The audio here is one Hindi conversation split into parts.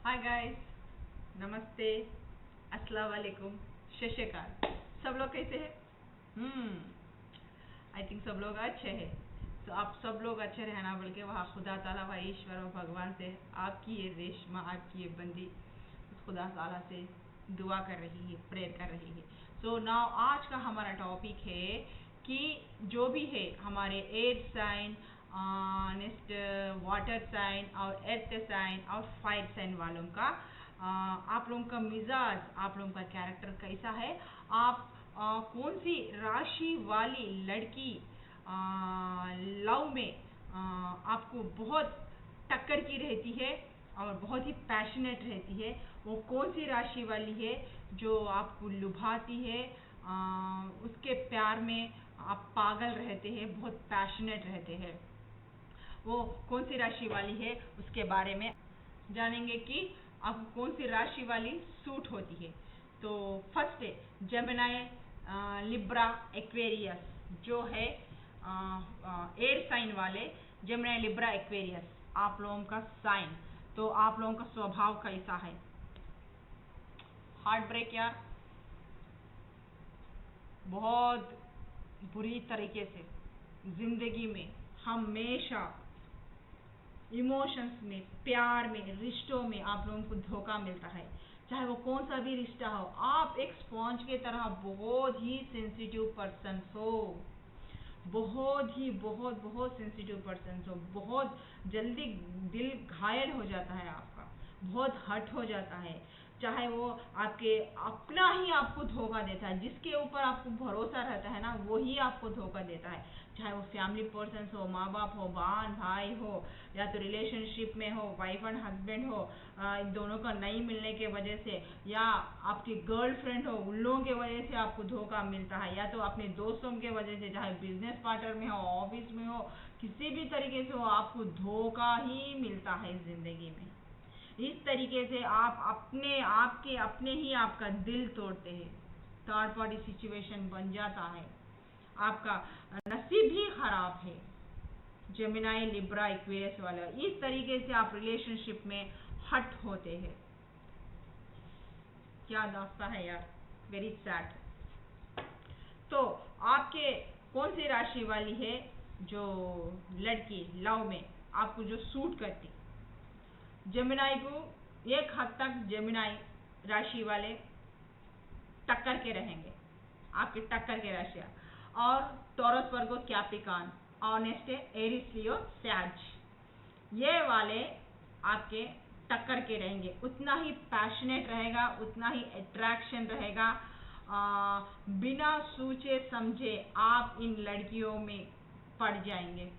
हाय गाइस, नमस्ते, अस्सलाम वालेकुम, सत श्री अकाल। सब लोग कैसे हैं? आई थिंक सब लोग अच्छे हैं। तो आप सब लोग अच्छे रहना बोल के वहाँ खुदा ताला व ईश्वर और भगवान से आपकी ये रेशमा, आपकी ये बंदी उस खुदा ताला से दुआ कर रही है, प्रेयर कर रही है। सो नाउ आज का हमारा टॉपिक है कि जो भी है हमारे air sign, next water sign और एर्थ साइन और फायर साइन वालों का आप लोगों का मिजाज, आप लोगों का कैरेक्टर कैसा है, आप कौन सी राशि वाली लड़की लव में आपको बहुत टक्कर की रहती है और बहुत ही पैशनेट रहती है, वो कौन सी राशि वाली है जो आपको लुभाती है, उसके प्यार में आप पागल रहते हैं, बहुत पैशनेट रहते हैं, वो कौन सी राशि वाली है उसके बारे में जानेंगे कि आपको कौन सी राशि वाली सूट होती है। तो फर्स्ट है जेमिनी, लिब्रा, एक्वेरियस जो है एयर साइन वाले। जेमिनी, लिब्रा, एक्वेरियस आप लोगों का साइन। तो आप लोगों का स्वभाव कैसा है? हार्ट ब्रेक यार, बहुत बुरी तरीके से जिंदगी में हमेशा इमोशंस में, प्यार में, रिश्तों में आप लोगों को धोखा मिलता है, चाहे वो कौन सा भी रिश्ता हो। आप एक स्पॉन्ज के तरह बहुत ही सेंसिटिव पर्सन हो, बहुत बहुत सेंसिटिव पर्सन हो। बहुत जल्दी दिल घायल हो जाता है आपका, बहुत हर्ट हो जाता है, चाहे वो आपके अपना ही आपको धोखा देता है। जिसके ऊपर आपको भरोसा रहता है ना, वही आपको धोखा देता है, चाहे वो फैमिली पर्सन हो, माँ बाप हो, बहन भाई हो, या तो रिलेशनशिप में हो, वाइफ एंड हस्बैंड हो, इन दोनों का नहीं मिलने के वजह से, या आपकी गर्लफ्रेंड हो, उन लोगों के वजह से आपको धोखा मिलता है, या तो अपने दोस्तों के वजह से, चाहे बिजनेस पार्टनर में हो, ऑफिस में हो, किसी भी तरीके से हो, आपको धोखा ही मिलता है जिंदगी में। इस तरीके से आप अपने ही आपका दिल तोड़ते हैं, थर्ड पार्टी सिचुएशन बन जाता है, आपका नसीब ही खराब है। जेमिनी, लिब्रा, एक्वेरियस वाला इस तरीके से आप रिलेशनशिप में हट होते हैं। क्या दास्ता है यार, वेरी सैड। तो आपके कौन सी राशि वाली है जो लड़की लव में आपको जो सूट करती? जेमिनी को एक हद तक जेमिनी राशि वाले टक्कर के रहेंगे, आपके टक्कर के राशि। और taurus, Virgo, Capricorn, honest, Eris, Leo, सैज ये वाले आपके टक्कर के रहेंगे। उतना ही पैशनेट रहेगा, उतना ही अट्रैक्शन रहेगा। बिना सोचे समझे आप इन लड़कियों में पड़ जाएंगे।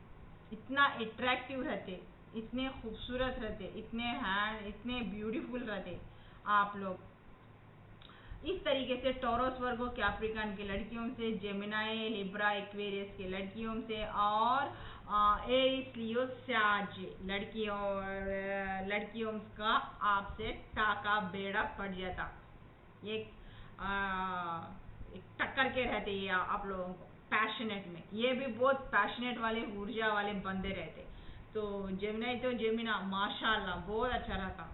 इतना अट्रैक्टिव रहते, इतने खूबसूरत रहते, इतने ब्यूटीफुल रहते आप लोग। इस तरीके से टॉरस, वर्गो, कैप्रिकॉर्न के लड़कियों से, जेमिनी, लिब्रा, एक्वेरियस के लड़कियों से, और एरिस, लियो, सैज लड़कियों का आपसे टाका बेड़ा पड़ जाता। एक एक टक्कर के रहते ये आप लोगों को पैशनेट में। ये भी बहुत पैशनेट वाले, ऊर्जा वाले बंदे रहते। तो जेमिनी तो जेमिना माशाल्लाह बहुत अच्छा रहता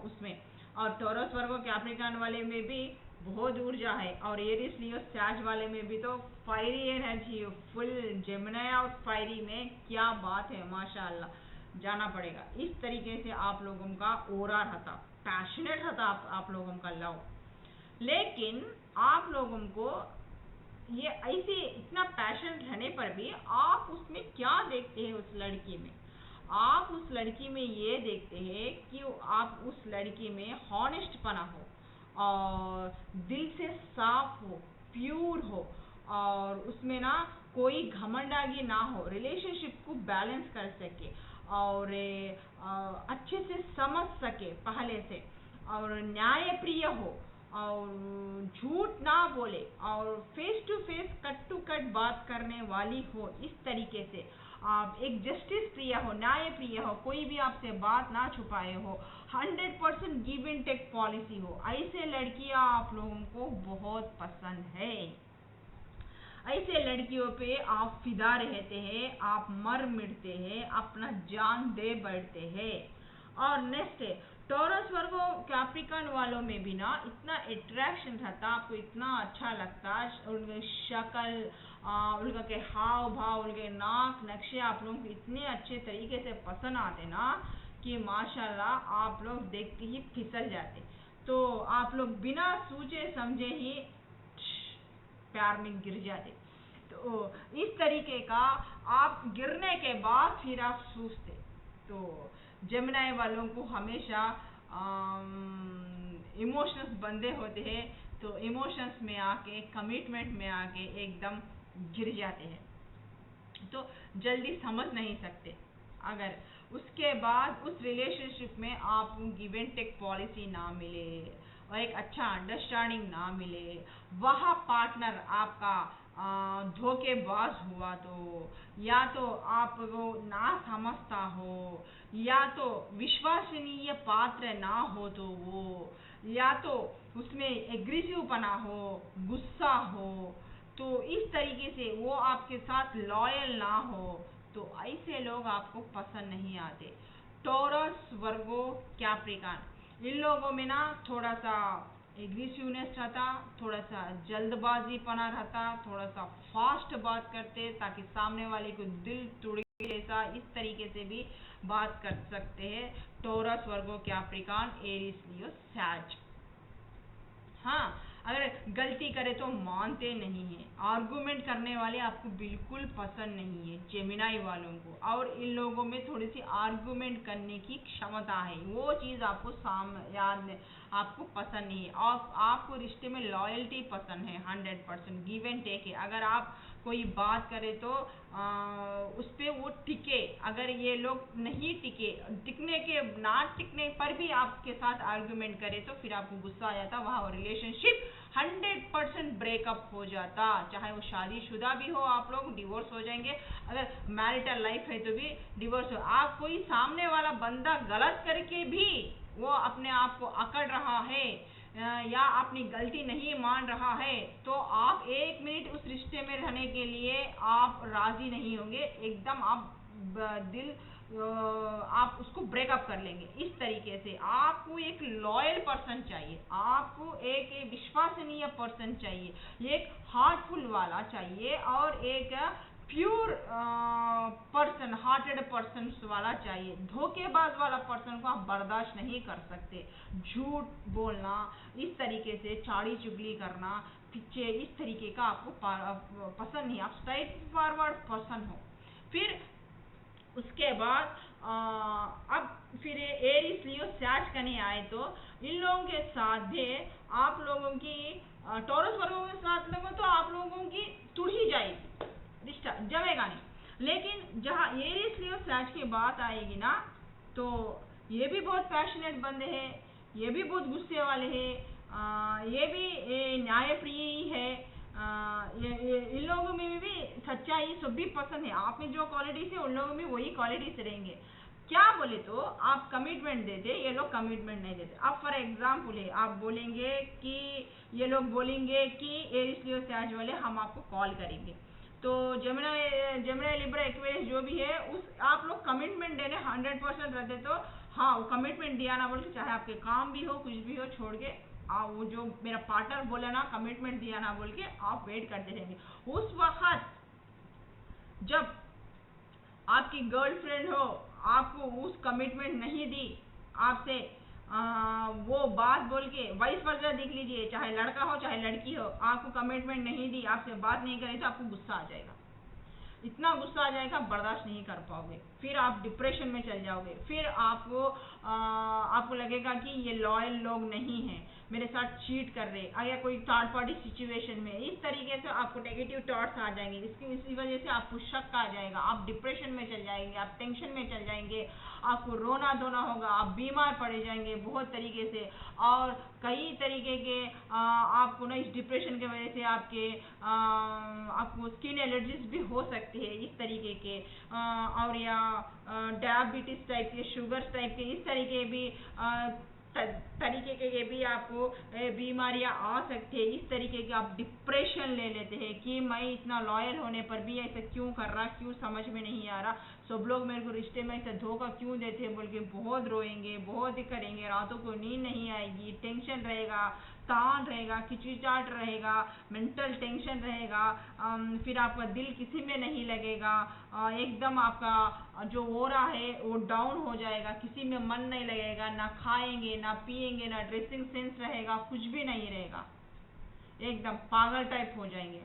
उसमें। और टॉरस, वर्गो, कैप्रिकॉर्न वाले में भी बहुत ऊर्जा है, और एरिस, लियो, सैज वाले में भी तो फायरी एनर्जी फुल। जेमिनी और फायरी में क्या बात है, माशाल्लाह जाना पड़ेगा। इस तरीके से आप लोगों का ओरा रहता, पैशनेट रहता आप लोगों का लव। लेकिन आप लोगों को ये ऐसे इतना पैशन रहने पर भी आप उसमें क्या देखते हैं? उस लड़की में आप उस लड़की में ये देखते हैं कि आप उस लड़की में हॉनेस्ट पना हो, और दिल से साफ हो, प्यूर हो, और उसमें ना कोई घमंडागी ना हो, रिलेशनशिप को बैलेंस कर सके, और अच्छे से समझ सके पहले से, और न्यायप्रिय हो, और झूठ ना बोले, और face to face, cut to cut बात करने वाली हो। इस तरीके से आप एक जस्टिस प्रिय हो, न्याय प्रिय हो, कोई भी आपसे बात ना छुपाए हो, 100% गिव एंड टेक पॉलिसी हो। ऐसे लड़कियां आप लोगों को बहुत पसंद है। ऐसे लड़कियों पे आप फिदा रहते हैं, आप मर मिटते हैं, अपना जान दे बैठते हैं। और नेक्स्ट है टॉरस वर्गो कैप्रिकॉर्न वालों में भी ना इतना अट्रैक्शन रहता, आपको इतना अच्छा लगता, उनके शक्ल, उनका के हाव भाव, उनके नाक नक्शे आप लोगों को इतने अच्छे तरीके से पसंद आते ना कि माशाल्लाह आप लोग देख के ही फिसल जाते। तो आप लोग बिना सोचे समझे ही प्यार में गिर जाते। तो इस तरीके का आप गिरने के बाद फिर आप सोचते। तो जेमिनाई वालों को हमेशा इमोशंस बंधे होते हैं, तो इमोशंस में आके, कमिटमेंट में आके एकदम गिर जाते हैं, तो जल्दी समझ नहीं सकते। अगर उसके बाद उस रिलेशनशिप में आपको गिव एंड टेक पॉलिसी ना मिले और एक अच्छा अंडरस्टैंडिंग ना मिले, वह पार्टनर आपका धोखेबाज हुआ तो, या तो आपको ना समझता हो, या तो विश्वसनीय पात्र ना हो तो वो, या तो उसमें एग्रेसिव पना हो, गुस्सा हो, तो इस तरीके से वो आपके साथ लॉयल ना हो, तो ऐसे लोग आपको पसंद नहीं आते। टॉरस वर्गो कैप्रिकॉर्न, इन लोगों में ना थोड़ा सा एग्रेसिवनेस रहता, थोड़ा सा जल्दबाजी पना रहता, थोड़ा सा फास्ट बात करते ताकि सामने वाले को दिल तोड़ जैसा इस तरीके से भी बात कर सकते हैं Taurus Virgo Capricorn Aries Leo Sag. हाँ, अगर गलती करे तो मानते नहीं हैं, आर्गुमेंट करने वाले आपको बिल्कुल पसंद नहीं है जेमिनाई वालों को, और इन लोगों में थोड़ी सी आर्गुमेंट करने की क्षमता है, वो चीज़ आपको याद आपको पसंद नहीं है। और आपको रिश्ते में लॉयल्टी पसंद है, 100% गिव एंड टेक है। अगर आप कोई बात करे तो उस पर वो टिके, अगर ये लोग नहीं टिके, टिकने के ना टिकने पर भी आपके साथ आर्गुमेंट करे तो फिर आपको गुस्सा आ जाता, वहाँ रिलेशनशिप 100% ब्रेकअप हो जाता, चाहे वो शादीशुदा भी हो, आप लोग डिवोर्स हो जाएंगे, अगर मैरिटल लाइफ है तो भी डिवोर्स हो। आप कोई सामने वाला बंदा गलत करके भी वो अपने आप को अकड़ रहा है या अपनी गलती नहीं मान रहा है, तो आप 1 मिनट उस रिश्ते में रहने के लिए आप राजी नहीं होंगे, एकदम आप दिल आप उसको ब्रेकअप कर लेंगे। इस तरीके से आपको एक लॉयल पर्सन चाहिए, आपको एक विश्वसनीय पर्सन चाहिए, एक हार्टफुल वाला चाहिए, और एक प्योर पर्सन, हार्टेड पर्सन वाला चाहिए। धोखेबाज वाला पर्सन को आप बर्दाश्त नहीं कर सकते, झूठ बोलना, इस तरीके से चाड़ी चुगली करना, पीछे इस तरीके का आपको पसंद नहीं, आप स्ट्राइट फॉरवर्ड पर्सन हो। फिर उसके बाद अब फिर एरीज लियो सैज करने आए तो इन लोगों के साथ भी आप लोगों की टॉरस वर्गों के साथ लोगों तो आप लोगों की टूट ही जाएगी, रिश्ता जमेगा नहीं। लेकिन जहाँ एरीज लियो सैज की बात आएगी ना, तो ये भी बहुत पैशनेट बंदे हैं, ये भी बहुत गुस्से वाले हैं, ये भी न्यायप्रिय ही है, इन लोगों में भी सच्चाई सब भी पसंद है। आप में जो क्वालिटीज है उन लोगों में वही क्वालिटीज रहेंगे। क्या बोले तो आप कमिटमेंट देते, ये लोग कमिटमेंट नहीं देते। अब फॉर एग्जाम्पल है, आप बोलेंगे कि ये लोग बोलेंगे कि एरीज लियो सैज वाले हम आपको कॉल करेंगे, तो जेमिनी लिब्रा एक्वेरियस जो भी है उस आप लोग कमिटमेंट देने 100% रहते, तो हाँ वो कमिटमेंट दिया ना बोल के, चाहे आपके काम भी हो कुछ भी हो, छोड़ के वो जो मेरा पार्टनर बोले ना कमिटमेंट दिया ना बोल के आप वेट करते रहेंगे। उस वक्त जब आपकी गर्लफ्रेंड हो, आपको उस कमिटमेंट नहीं दी, आपसे वो बात बोल के वाइस वर्सा देख लीजिए, चाहे लड़का हो चाहे लड़की हो, आपको कमिटमेंट नहीं दी, आपसे बात नहीं करी, तो आपको गुस्सा आ जाएगा, इतना गुस्सा आ जाएगा बर्दाश्त नहीं कर पाओगे, फिर आप डिप्रेशन में चल जाओगे, फिर आपको लगेगा कि ये लॉयल लोग नहीं हैं, मेरे साथ चीट कर रहे, या कोई थर्ड पार्टी सिचुएशन में, इस तरीके से आपको नेगेटिव थॉट्स आ जाएंगे, इसी वजह से आपको शक आ जाएगा, आप डिप्रेशन में चल जाएंगे, आप टेंशन में चल जाएंगे, आपको रोना धोना होगा, आप बीमार पड़े जाएंगे बहुत तरीके से, और कई तरीके के आपको ना इस डिप्रेशन की वजह से आपको स्किन एलर्जीज भी हो सकती है, इस तरीके के, और या डायबिटीज टाइप के, शुगर टाइप के, इस तरीके भी तरीके के भी आपको बीमारियां आ सकती है। इस तरीके के आप डिप्रेशन ले लेते हैं कि मैं इतना लॉयल होने पर भी ऐसा क्यों कर रहा, क्यों समझ में नहीं आ रहा, सब लोग मेरे को रिश्ते में ऐसा धोखा क्यों देते हैं बोल के बहुत रोएंगे, बहुत ही करेंगे, रातों को नींद नहीं आएगी, टेंशन रहेगा, तान रहेगा, खिचखिचाहट रहेगा, मेंटल टेंशन रहेगा। फिर आपका दिल किसी में नहीं लगेगा, एकदम आपका जो ओरा है वो डाउन हो जाएगा, किसी में मन नहीं लगेगा, ना खाएंगे ना पिएंगे ना ड्रेसिंग सेंस रहेगा, कुछ भी नहीं रहेगा, एकदम पागल टाइप हो जाएंगे।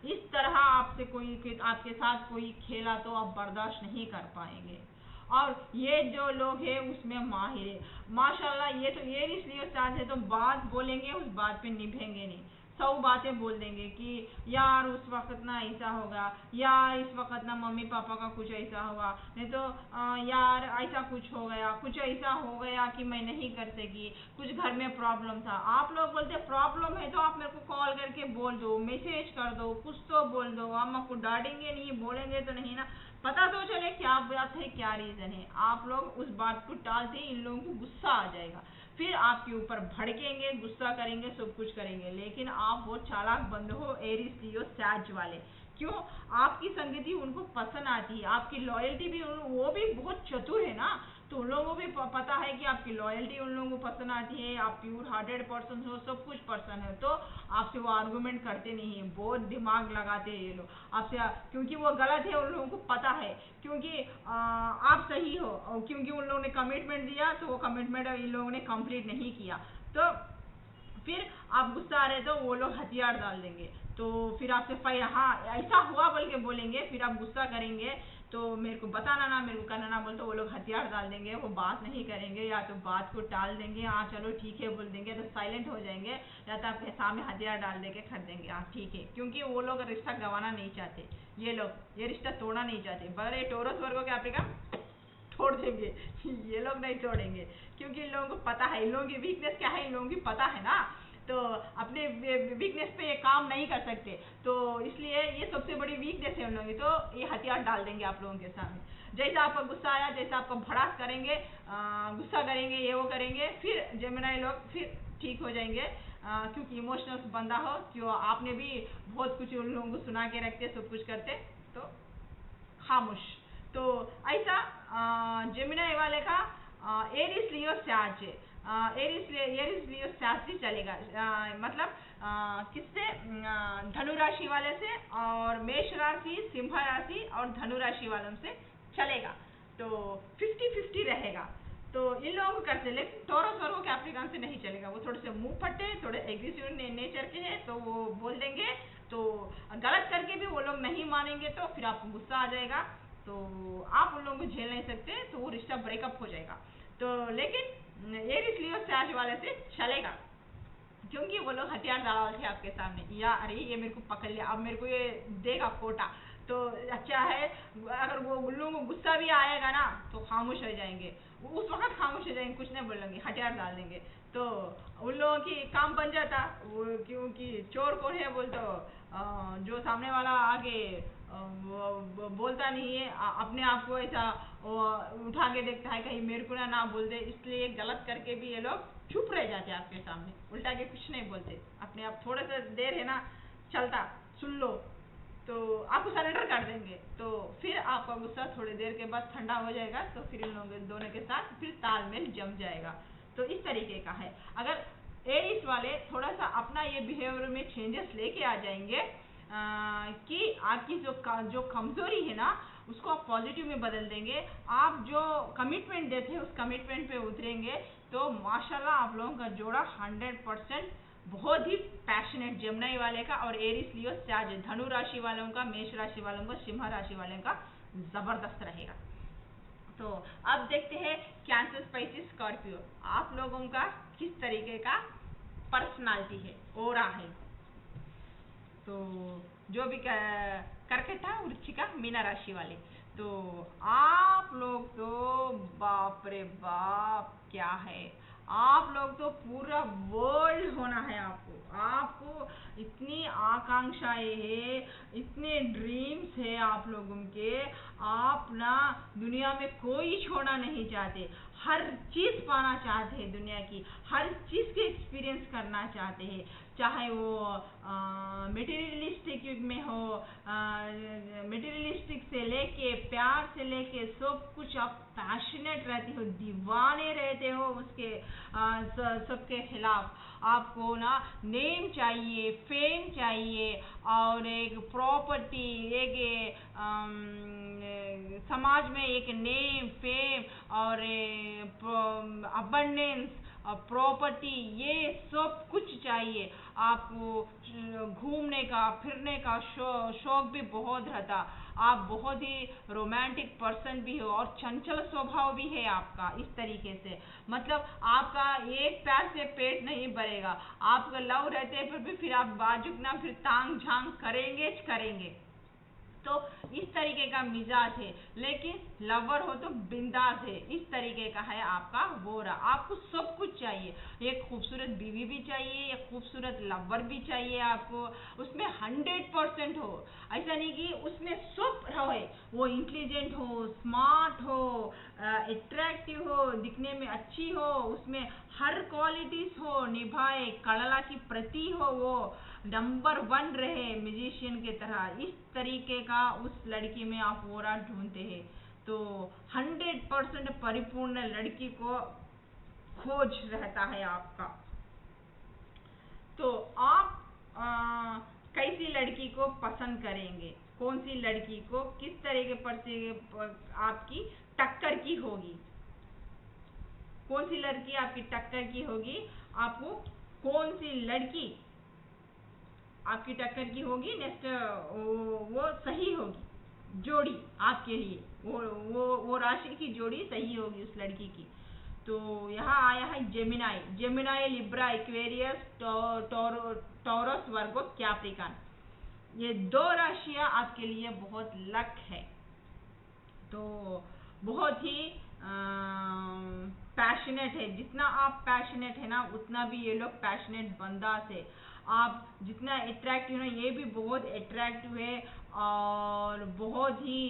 इस तरह आपसे कोई आपके साथ कोई खेला तो आप बर्दाश्त नहीं कर पाएंगे। और ये जो लोग हैं उसमें माहिर है माशाल्लाह। ये तो ये इसलिए उस्ताद है तो बात बोलेंगे उस बात पे निभेंगे नहीं, 100 बातें बोल देंगे कि यार उस वक्त ना ऐसा होगा, यार इस वक्त ना मम्मी पापा का कुछ ऐसा होगा, नहीं तो यार ऐसा कुछ हो गया, कुछ ऐसा हो गया कि मैं नहीं कर सकी, कुछ घर में प्रॉब्लम था। आप लोग बोलते प्रॉब्लम है तो आप मेरे को कॉल करके बोल दो, मैसेज कर दो, कुछ तो बोल दो, हम आपको डांटेंगे नहीं, बोलेंगे तो नहीं ना, पता तो चले क्या बात है, क्या रीजन है। आप लोग उस बात को टालते इन लोगों को गुस्सा आ जाएगा, फिर आपके ऊपर भड़केंगे, गुस्सा करेंगे, सब कुछ करेंगे। लेकिन आप वो चालाक बंद हो एरीज लियो सैज वाले, क्यों? आपकी संगति उनको पसंद आती है, आपकी लॉयल्टी भी वो भी बहुत चतुर है ना, तो उन लोगों को भी पता है कि आपकी लॉयल्टी उन लोगों को पसंद आती है, आप प्योर हार्टेड पर्सन हो, सब कुछ पसंद है, तो आपसे वो आर्गुमेंट करते नहीं है, बहुत दिमाग लगाते हैं ये लोग आपसे, क्योंकि वो गलत है उन लोगों को पता है, क्योंकि आप सही हो, और क्योंकि उन लोगों ने कमिटमेंट दिया तो वो कमिटमेंट इन लोगों ने कंप्लीट नहीं किया, तो फिर आप गुस्सा आ रहे तो वो लोग हथियार डाल देंगे, तो फिर आपसे हाँ ऐसा हुआ बोल के बोलेंगे, फिर आप गुस्सा करेंगे तो मेरे को बताना ना, मेरे को करना ना बोल तो वो लोग हथियार डाल देंगे, वो बात नहीं करेंगे, या तो बात को टाल देंगे, हाँ चलो ठीक है बोल देंगे, तो साइलेंट हो जाएंगे, या तो आपके सामने हथियार डाल देके खड़ देंगे, हाँ ठीक है, क्योंकि वो लोग रिश्ता गंवाना नहीं चाहते, ये लोग ये रिश्ता तोड़ना नहीं चाहते। बड़े टोरस वर्गो के अफ्रीका तोड़ देंगे ये लोग नहीं तोड़ेंगे, क्योंकि इन लोगों को पता है, इन लोगों की वीकनेस क्या है, इन लोगों की पता है ना, तो अपने वीकनेस पे ये काम नहीं कर सकते, तो इसलिए ये सबसे बड़ी वीकनेस है उन लोगों की, तो ये हथियार डाल देंगे आप लोगों के सामने। जैसा आपका गुस्सा आया, जैसा आपका भड़ास करेंगे, गुस्सा करेंगे, ये वो करेंगे, फिर जेमिनाई लोग फिर ठीक हो जाएंगे, क्योंकि इमोशनल बंदा हो, क्यों आपने भी बहुत कुछ उन लोगों को सुना के रखते, सब कुछ करते, तो खामोश। तो ऐसा जेमिनाई वाले का एरिस लियो सैज है, एरिस लियो सैज भी चलेगा, मतलब किससे, धनु राशि वाले से, और मेष राशि, सिंह राशि और धनु राशि वालों से चलेगा, तो 50-50 रहेगा, तो इन लोगों को करते, लेकिन टॉरस वर्गों के अफ्रीकन से नहीं चलेगा, वो थोड़े से मुंह फटे, थोड़े एग्रेसिव नेचर के हैं, तो वो बोल देंगे, तो गलत करके भी वो लोग नहीं मानेंगे, तो फिर आपको गुस्सा आ जाएगा, तो आप उन लोगों को झेल नहीं सकते, तो वो रिश्ता ब्रेकअप हो जाएगा। तो लेकिन एरिस लियो सैज वाले से चलेगा, क्योंकि वो लोग हथियार डाल थे आपके सामने, या अरे ये मेरे को पकड़ लिया, अब मेरे को ये देगा कोटा, तो अच्छा है अगर वो उन लोगों को गुस्सा भी आएगा ना तो खामोश हो जाएंगे, उस वक्त खामोश हो जाएंगे, कुछ नहीं बोलेंगे, हथियार डाल देंगे, तो उन लोगों की काम बन जाता वो, क्योंकि चोर कौन है बोल तो जो सामने वाला आगे बोलता नहीं है, अपने आप को ऐसा उठा के देखता है कहीं मेरे को ना बोल दे, इसलिए गलत करके भी ये लोग चुप रह जाते हैं आपके सामने, उल्टा के कुछ नहीं बोलते, अपने आप थोड़ा सा देर है ना चलता सुन लो तो आपको सरेंडर कर देंगे, तो फिर आपका गुस्सा थोड़ी देर के बाद ठंडा हो जाएगा, तो फिर इन लोगों दोनों के साथ फिर तालमेल जम जाएगा, तो इस तरीके का है। अगर एरिस वाले थोड़ा सा अपना ये बिहेवियर में चेंजेस लेके आ जाएंगे, कि आपकी जो कमजोरी है ना उसको आप पॉजिटिव में बदल देंगे, आप जो कमिटमेंट देते हैं उस कमिटमेंट पे उतरेंगे, तो माशाल्लाह आप लोगों का जोड़ा 100% बहुत ही पैशनेट जेमिनी वाले का, और एरिस लियो सैज धनु राशि वालों का, मेष राशि वालों का, सिंह राशि वालों का जबरदस्त रहेगा। तो अब देखते हैं कैंसर, स्पाइसिस, स्कॉर्पियो, आप लोगों का किस तरीके का पर्सनालिटी है, ओरा है। तो जो भी कर्कटा, वृश्चिका, मीना राशि वाले, तो आप लोग तो बाप रे बाप क्या है, आप लोग तो पूरा वर्ल्ड होना है आपको, आपको इतनी आकांक्षाएं है, इतने ड्रीम्स है आप लोगों के, आप ना दुनिया में कोई छोड़ना नहीं चाहते, हर चीज़ पाना चाहते हैं, दुनिया की हर चीज़ के एक्सपीरियंस करना चाहते हैं, चाहे वो मटेरियलिस्टिक युग में हो, मटेरियलिस्टिक से लेके प्यार से लेके सब कुछ आप पैशनेट रहते हो, दीवाने रहते हो उसके सबके खिलाफ। आपको ना नेम चाहिए, फेम चाहिए, और एक प्रॉपर्टी, एक समाज में एक नेम, फेम और अबंडेंस, प्रॉपर्टी, ये सब कुछ चाहिए आपको। घूमने का फिरने का शौक भी बहुत रहता। आप बहुत ही रोमांटिक पर्सन भी हो और चंचल स्वभाव भी है आपका इस तरीके से। मतलब आपका एक पैर से पेट नहीं भरेगा, आपका लव रहते पर भी फिर आप बाजुक ना फिर तांग झांग करेंगे। तो इस तरीके का मिजाज है, लेकिन लवर हो तो बिंदास है, इस तरीके का है आपका वो रहा। आपको सब कुछ चाहिए, एक खूबसूरत बीवी भी चाहिए, एक खूबसूरत लवर भी चाहिए आपको, उसमें 100% हो। ऐसा नहीं कि उसमें सब रहे, वो इंटेलिजेंट हो, स्मार्ट हो, अट्रैक्टिव हो, दिखने में अच्छी हो, उसमें हर क्वालिटीज हो, निभाए, कला की प्रति हो, वो नंबर 1 रहे म्यूजिशियन के तरह। इस तरीके का उस लड़की में आप ओरा ढूंढते हैं, तो 100% परिपूर्ण लड़की को खोज रहता है आपका। तो आप कैसी लड़की को पसंद करेंगे, कौन सी लड़की को किस तरीके पर आपकी टक्कर की होगी, कौन सी लड़की आपकी टक्कर की होगी, आपको कौन सी लड़की आपकी टक्कर की होगी, नेक्स्ट वो सही होगी जोड़ी आपके लिए, वो राशि की जोड़ी सही होगी उस लड़की की। तो यहाँ आया है Gemini, Gemini, Libra, Aquarius, Taurus, Virgo, Capricorn. ये 2 राशियां आपके लिए बहुत लक है। तो बहुत ही पैशनेट है, जितना आप पैशनेट है ना उतना भी ये लोग पैशनेट बंदा से। आप जितना अट्रैक्टिव है, ये भी बहुत अट्रैक्टिव है, और बहुत ही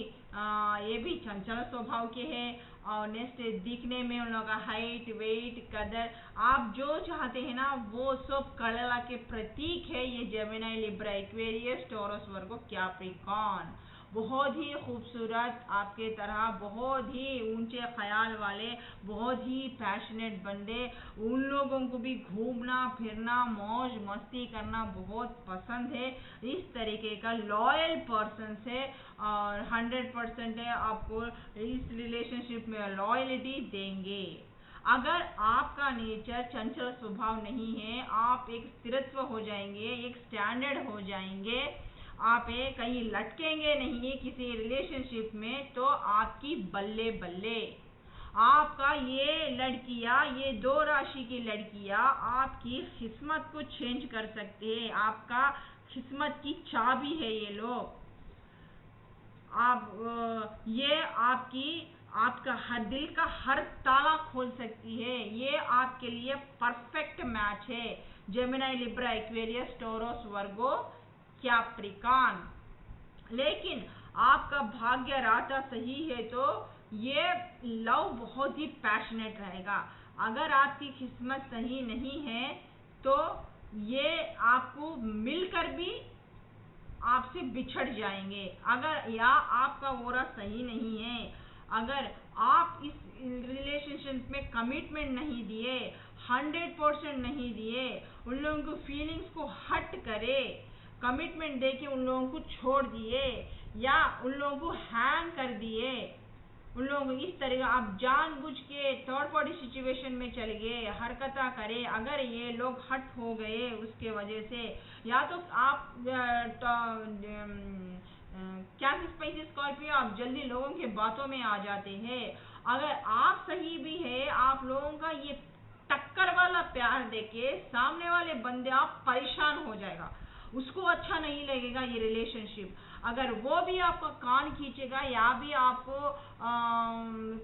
ये भी चंचल स्वभाव के हैं। और नेक्स्ट दिखने में उन लोगों का हाइट, वेट, कदर, आप जो चाहते हैं ना वो सब कला के प्रतीक है ये Gemini, Libra, Aquarius, Taurus, Virgo, Capricorn. बहुत ही खूबसूरत, आपके तरह बहुत ही ऊंचे ख्याल वाले, बहुत ही पैशनेट बंदे। उन लोगों को भी घूमना फिरना, मौज मस्ती करना बहुत पसंद है। इस तरीके का लॉयल पर्सन है, और 100% है आपको इस रिलेशनशिप में लॉयल्टी देंगे। अगर आपका नेचर चंचल स्वभाव नहीं है, आप एक स्थिरत्व हो जाएंगे, एक स्टैंडर्ड हो जाएंगे, आप कहीं लटकेंगे नहीं किसी रिलेशनशिप में, तो आपकी बल्ले बल्ले। आपका ये लड़कियां, ये 2 राशि की लड़कियां आपकी किस्मत को चेंज कर सकते हैं, आपका किस्मत की चाबी है ये लोग। ये आपका हर दिल का हर ताला खोल सकती है, ये आपके लिए परफेक्ट मैच है। Gemini, Libra, Aquarius, Taurus, Virgo, Capricorn. लेकिन आपका भाग्य राता सही है तो ये लव बहुत ही पैशनेट रहेगा। अगर आपकी किस्मत सही नहीं है तो ये आपको मिलकर भी आपसे बिछड़ जाएंगे। अगर या आपका ओरा सही नहीं है, अगर आप इस रिलेशनशिप में कमिटमेंट नहीं दिए, 100% नहीं दिए, उन लोगों को फीलिंग्स को हट करे, कमिटमेंट दे के उन लोगों को छोड़ दिए, या उन लोगों को हैंग कर दिए, उन लोगों इस तरह आप जानबूझ के थर्ड पार्टी सिचुएशन में चले गए, हरकत करे, अगर ये लोग हट हो गए उसके वजह से, या तो आप कैंसर, स्पाइसी, स्कॉर्पियो, आप जल्दी लोगों के बातों में आ जाते हैं। अगर आप सही भी है, आप लोगों का ये टक्कर वाला प्यार देके सामने वाले बंदे आप परेशान हो जाएगा, उसको अच्छा नहीं लगेगा ये रिलेशनशिप। अगर वो भी आपका कान खींचेगा या भी आपको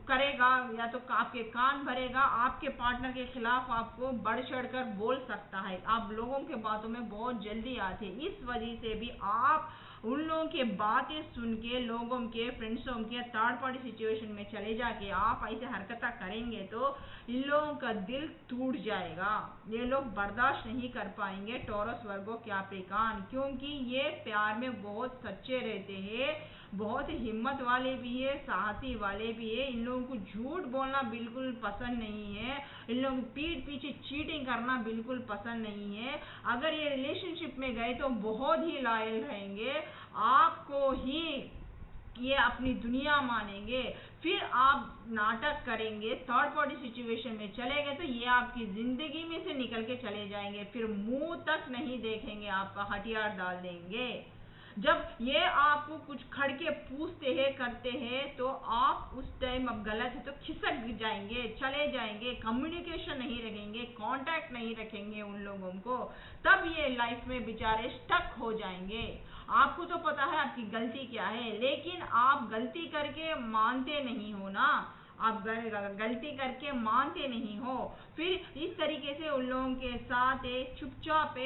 करेगा, या तो आपके कान भरेगा, आपके पार्टनर के खिलाफ आपको बढ़ चढ़ कर बोल सकता है। आप लोगों के बातों में बहुत जल्दी आते हैं, इस वजह से भी आप उन लोगों की बातें सुन के, लोगों के, फ्रेंड्सों के, थर्ड पार्टी सिचुएशन में चले जाके आप ऐसे हरकत करेंगे तो इन लोगों का दिल टूट जाएगा। ये लोग बर्दाश्त नहीं कर पाएंगे टॉरस वर्गो कैप्रिकॉर्न, क्योंकि ये प्यार में बहुत सच्चे रहते हैं, बहुत हिम्मत वाले भी है, साहसी वाले भी है। इन लोगों को झूठ बोलना बिल्कुल पसंद नहीं है, इन लोगों को पीठ पीछे चीटिंग करना बिल्कुल पसंद नहीं है। अगर ये रिलेशनशिप में गए तो बहुत ही लॉयल रहेंगे, आपको ही ये अपनी दुनिया मानेंगे। फिर आप नाटक करेंगे, थर्ड पार्टी सिचुएशन में चले गए तो ये आपकी जिंदगी में से निकल के चले जाएंगे, फिर मुंह तक नहीं देखेंगे, आपका हथियार डाल देंगे। जब ये आपको कुछ खड़के पूछते हैं, करते हैं, तो आप उस टाइम अब गलत है तो खिसक जाएंगे, चले जाएंगे, कम्युनिकेशन नहीं रखेंगे, कांटेक्ट नहीं रखेंगे उन लोगों को, तब ये लाइफ में बेचारे स्टक हो जाएंगे। आपको तो पता है आपकी गलती क्या है, लेकिन आप गलती करके मानते नहीं हो ना, आप गलती करके मानते नहीं हो। फिर इस तरीके से उन लोगों के साथ चुपचाप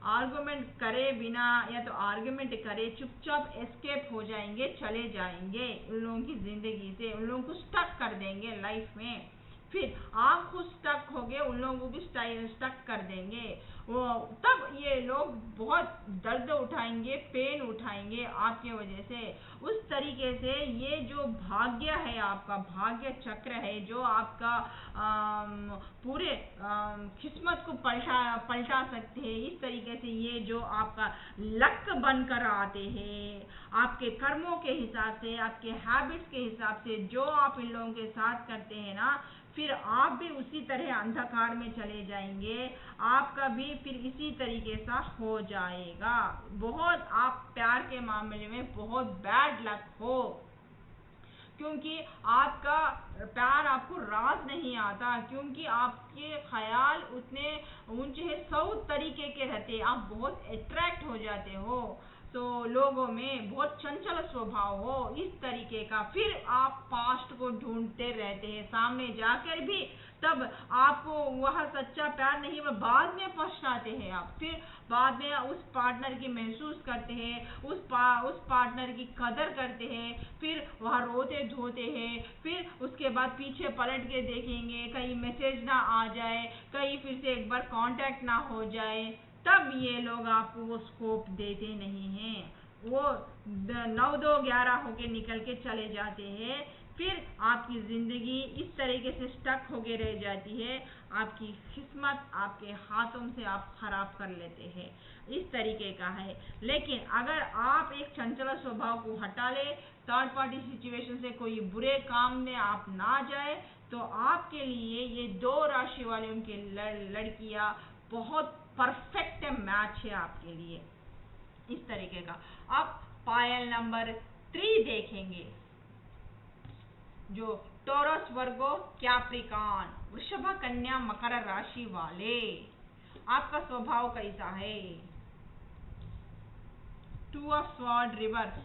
आर्गुमेंट करे बिना, या तो आर्गुमेंट करे चुपचाप एस्केप हो जाएंगे, चले जाएंगे उन लोगों की जिंदगी से, उन लोगों को स्टक कर देंगे लाइफ में। फिर आप खुद स्टक होगे, उन लोगों को भी स्टक कर देंगे। वो तब ये लोग बहुत दर्द उठाएंगे, पेन उठाएंगे आपके वजह से। उस तरीके से ये जो भाग्य है, आपका भाग्य चक्र है, जो आपका पूरे किस्मत को पलटा सकते हैं, इस तरीके से ये जो आपका लक बनकर आते हैं, आपके कर्मों के हिसाब से, आपके हैबिट्स के हिसाब से, जो आप इन लोगों के साथ करते हैं ना, फिर आप भी उसी तरह अंधकार में चले जाएंगे, आपका भी फिर इसी तरीके सा हो जाएगा। बहुत आप प्यार के मामले में बहुत बैड लक हो, क्योंकि आपका प्यार आपको राज नहीं आता, क्योंकि आपके ख्याल उतने ऊंचे हैं, 100 तरीके के रहते हैं, आप बहुत अट्रैक्ट हो जाते हो, तो लोगों में बहुत चंचल स्वभाव हो इस तरीके का। फिर आप पास्ट को ढूंढते रहते हैं सामने जाकर भी, तब आपको वह सच्चा प्यार नहीं, वह बाद में पछताते हैं आप। फिर बाद में उस पार्टनर की महसूस करते हैं, उस पार्टनर की कदर करते हैं, फिर वह रोते धोते हैं, फिर उसके बाद पीछे पलट के देखेंगे कहीं मैसेज ना आ जाए, कहीं फिर से एक बार कांटेक्ट ना हो जाए, तब ये लोग आपको वो स्कोप देते नहीं हैं, वो 9-2-11 होके निकल के चले जाते हैं। फिर आपकी ज़िंदगी इस तरीके से स्टक होके रह जाती है, आपकी किस्मत आपके हाथों से आप खराब कर लेते हैं, इस तरीके का है। लेकिन अगर आप एक चंचल स्वभाव को हटा ले, थर्ड पार्टी सिचुएशन से कोई बुरे काम में आप ना जाए, तो आपके लिए ये 2 राशि वाले उनके लड़कियां बहुत परफेक्ट मैच है आपके लिए, इस तरीके का। अब पायल नंबर 3 देखेंगे, जो टॉरस वर्गो कैप्रिकॉर्न वृषभ कन्या मकर राशि वाले, आपका स्वभाव कैसा है? 2 ऑफ स्वॉर्ड रिवर्स,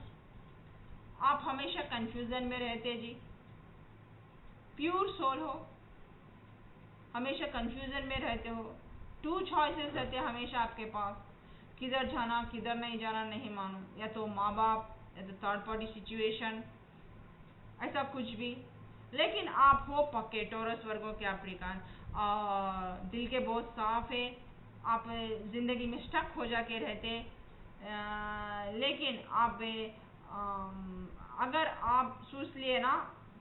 आप हमेशा कंफ्यूजन में रहते जी, प्योर सोल हो, हमेशा कंफ्यूजन में रहते हो, 2 चॉइसेस रहते हैं हमेशा आपके पास, किधर जाना किधर नहीं जाना नहीं मालूम, या तो माँ बाप या तो थर्ड पार्टी सिचुएशन, ऐसा कुछ भी। लेकिन आप हो पक्के टॉरस वर्गो कैप्रिकॉर्न, दिल के बहुत साफ है, आप जिंदगी में स्टक हो जाके रहते, लेकिन आप अगर आप सोच लिए ना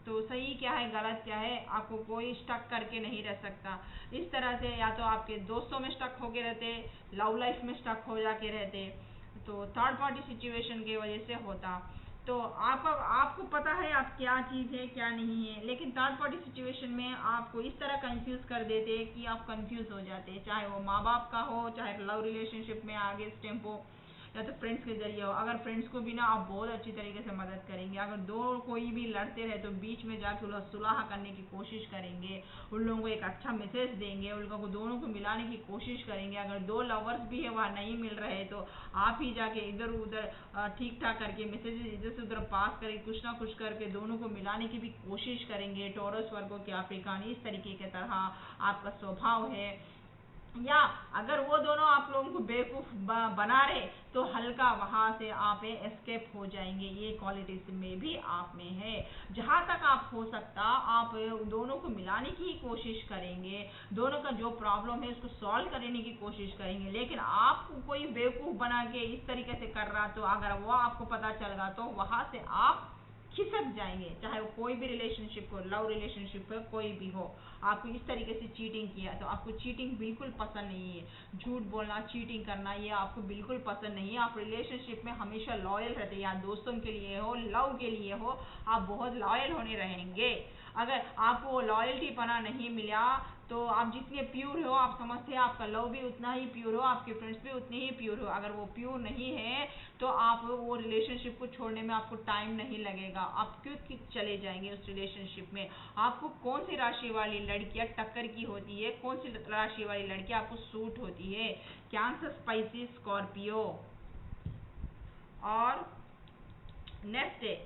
तो सही क्या है गलत क्या है, आपको कोई स्टक करके नहीं रह सकता। इस तरह से या तो आपके दोस्तों में स्टक होके रहते, लव लाइफ में स्टक हो जाके रहते, तो थर्ड पार्टी सिचुएशन की वजह से होता। तो आपको पता है आप क्या चीज़ है क्या नहीं है, लेकिन थर्ड पार्टी सिचुएशन में आपको इस तरह कंफ्यूज कर देते कि आप कंफ्यूज हो जाते, चाहे वो माँ बाप का हो, चाहे लव रिलेशनशिप में आगे स्टेप हो, या तो फ्रेंड्स के जरिए हो। अगर फ्रेंड्स को भी ना आप बहुत अच्छी तरीके से मदद करेंगे, अगर दो कोई भी लड़ते रहे तो बीच में जाके सुलह करने की कोशिश करेंगे, उन लोगों को एक अच्छा मैसेज देंगे, उन लोगों को दोनों को मिलाने की कोशिश करेंगे। अगर 2 लवर्स भी है वहाँ नहीं मिल रहे तो आप ही जाके इधर उधर ठीक ठाक करके मैसेजेस इधर से उधर पास करके कुछ ना कुछ करके दोनों को मिलाने की भी कोशिश करेंगे। टॉरस वर्गो कैप्रिकॉर्न इस तरीके की तरह आपका स्वभाव है। या अगर वो दोनों आप लोगों को बेवकूफ़ बना रहे तो हल्का वहाँ से आप एस्केप हो जाएंगे। ये क्वालिटीज में भी आप में है। जहाँ तक आप हो सकता आप दोनों को मिलाने की कोशिश करेंगे, दोनों का जो प्रॉब्लम है उसको सॉल्व करने की कोशिश करेंगे। लेकिन आपको कोई बेवकूफ़ बना के इस तरीके से कर रहा तो अगर वो आपको पता चलेगा तो वहाँ से आप खिसक जाएंगे। चाहे वो कोई भी रिलेशनशिप हो, लव रिलेशनशिप हो, कोई भी हो, आपको इस तरीके से चीटिंग किया तो आपको चीटिंग बिल्कुल पसंद नहीं है। झूठ बोलना, चीटिंग करना ये आपको बिल्कुल पसंद नहीं है। आप रिलेशनशिप में हमेशा लॉयल रहते हैं, या दोस्तों के लिए हो, लव के लिए हो, आप बहुत लॉयल होने रहेंगे। अगर आपको लॉयल्टी पना नहीं मिला तो आप जितने प्योर हो आप समझते हैं आपका लव भी उतना ही प्योर हो, आपके फ्रेंड्स भी उतने ही प्योर हो। अगर वो प्योर नहीं है तो आप वो रिलेशनशिप को छोड़ने में आपको टाइम नहीं लगेगा, आप क्यों चले जाएंगे उस रिलेशनशिप में। आपको कौन सी राशि वाली लड़कियां टक्कर की होती है, कौन सी राशि वाली लड़की आपको सूट होती है? Cancer, Pisces, Scorpio. और नेक्स्ट है